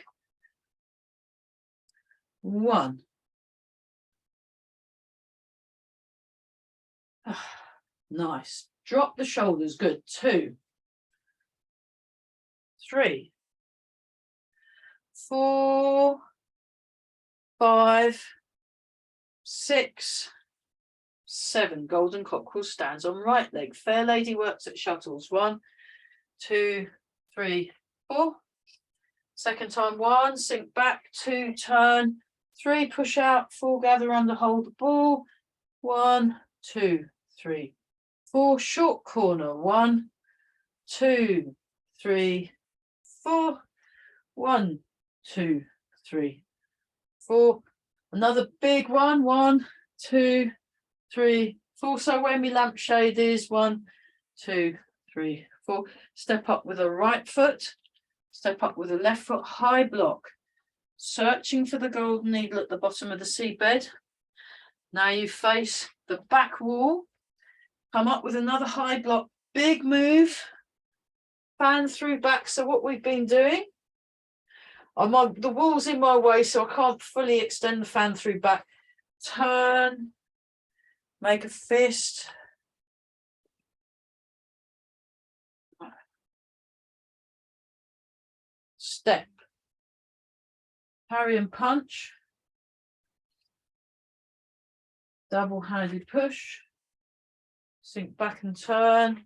1. Nice. Drop the shoulders. Good. 2, 3, 4, 5, 6, 7. Golden cockerel stands on right leg. Fair lady works at shuttles. 1, 2, 3, 4. Second time. 1, sink back. 2, turn. 3, push out. 4, gather under, hold the ball. 1, 2, 3, 4. Short corner. 1, 2, 3, 4. 1, 2, 3, 4. Another big one. 1, 2, 3, 4. So where my lampshade is. 1, 2, 3, 4. Step up with a right foot. Step up with a left foot. High block. Searching for the golden needle at the bottom of the seabed. Now you face the back wall. Come up with another high block. Big move. Fan through back. So what we've been doing. The wall's in my way, so I can't fully extend the fan through back. Turn. Make a fist. Step. Parry and punch. Double-handed push. Sink back and turn.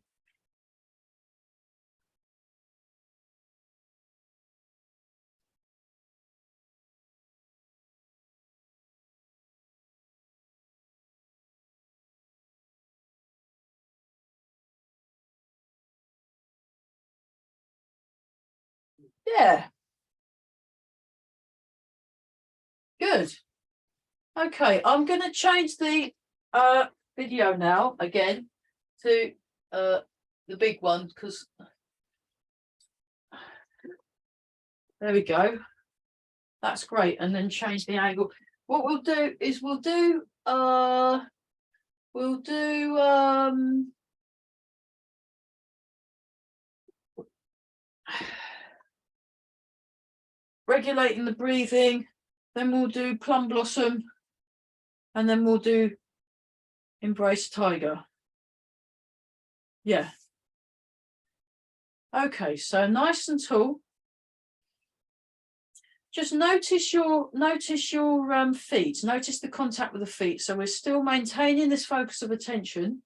Yeah. Good. Okay, I'm going to change the video now again to the big one because there we go. That's great. And then change the angle. What we'll do is we'll do regulating the breathing. Then we'll do Plum Blossom. And then we'll do Embrace Tiger. Yeah. Okay, so nice and tall. Just notice your feet. Notice the contact with the feet. So we're still maintaining this focus of attention.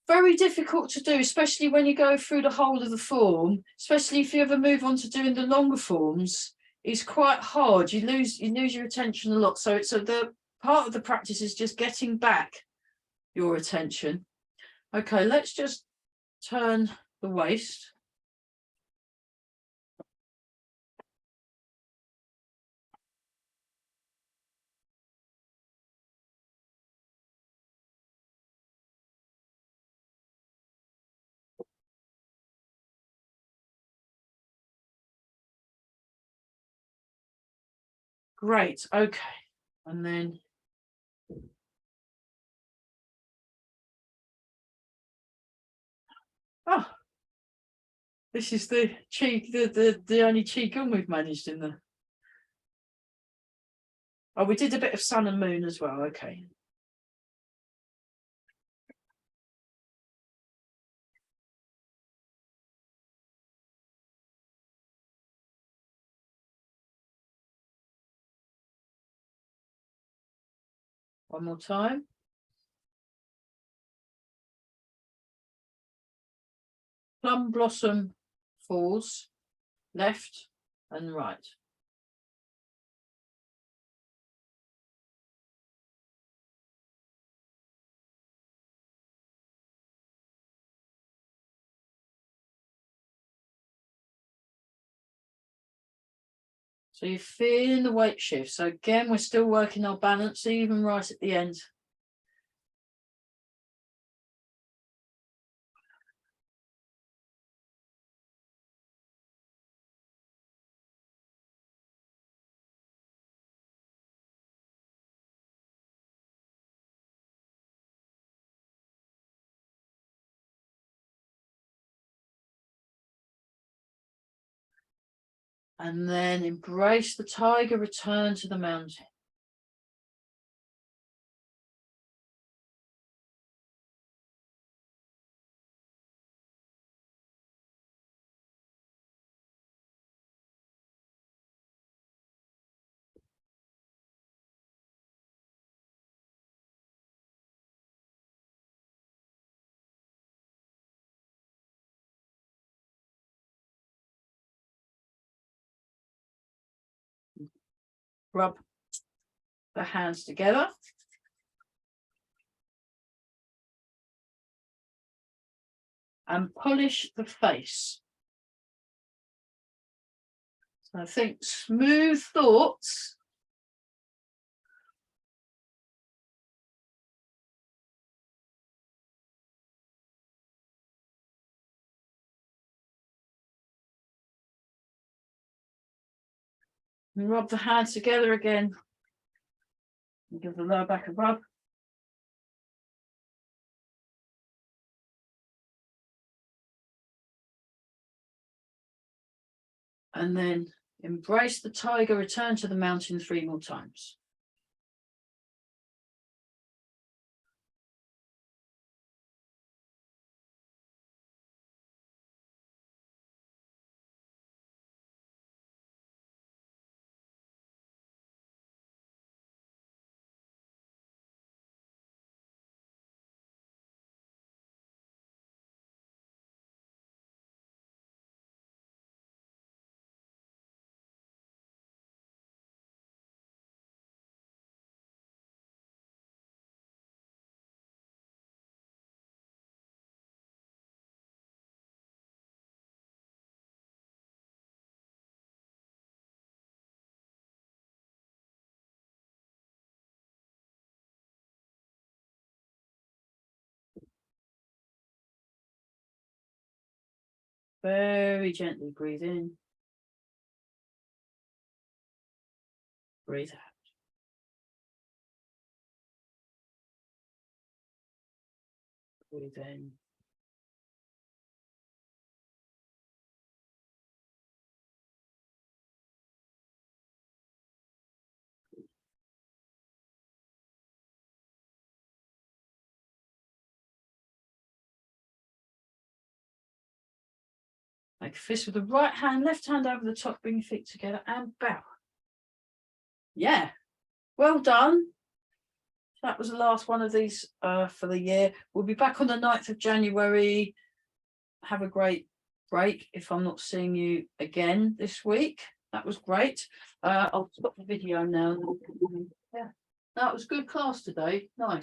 Very difficult to do, especially when you go through the whole of the form, especially if you ever move on to doing the longer forms. It's quite hard. You lose your attention a lot. So the part of the practice is just getting back your attention. Okay, let's just turn the waist. Great, okay. And then this is the cheek, the only qigong we've managed in the. Oh, we did a bit of sun and moon as well. Okay. One more time. Plum Blossom falls left and right. So you're feeling the weight shift. So again, we're still working our balance, even right at the end. And then embrace the tiger, return to the mountain. Rub the hands together. And polish the face. So I think smooth thoughts. And rub the hands together again. And give the lower back a rub. And then embrace the tiger, return to the mountain 3 more times. Very gently breathe in. Breathe out. Breathe in. Make a fist with the right hand, left hand over the top, bring your feet together and bow. Yeah, well done. That was the last one of these for the year. We'll be back on the 9th of January. Have a great break if I'm not seeing you again this week. That was great. I'll stop the video now. Yeah, that was good class today. Nice.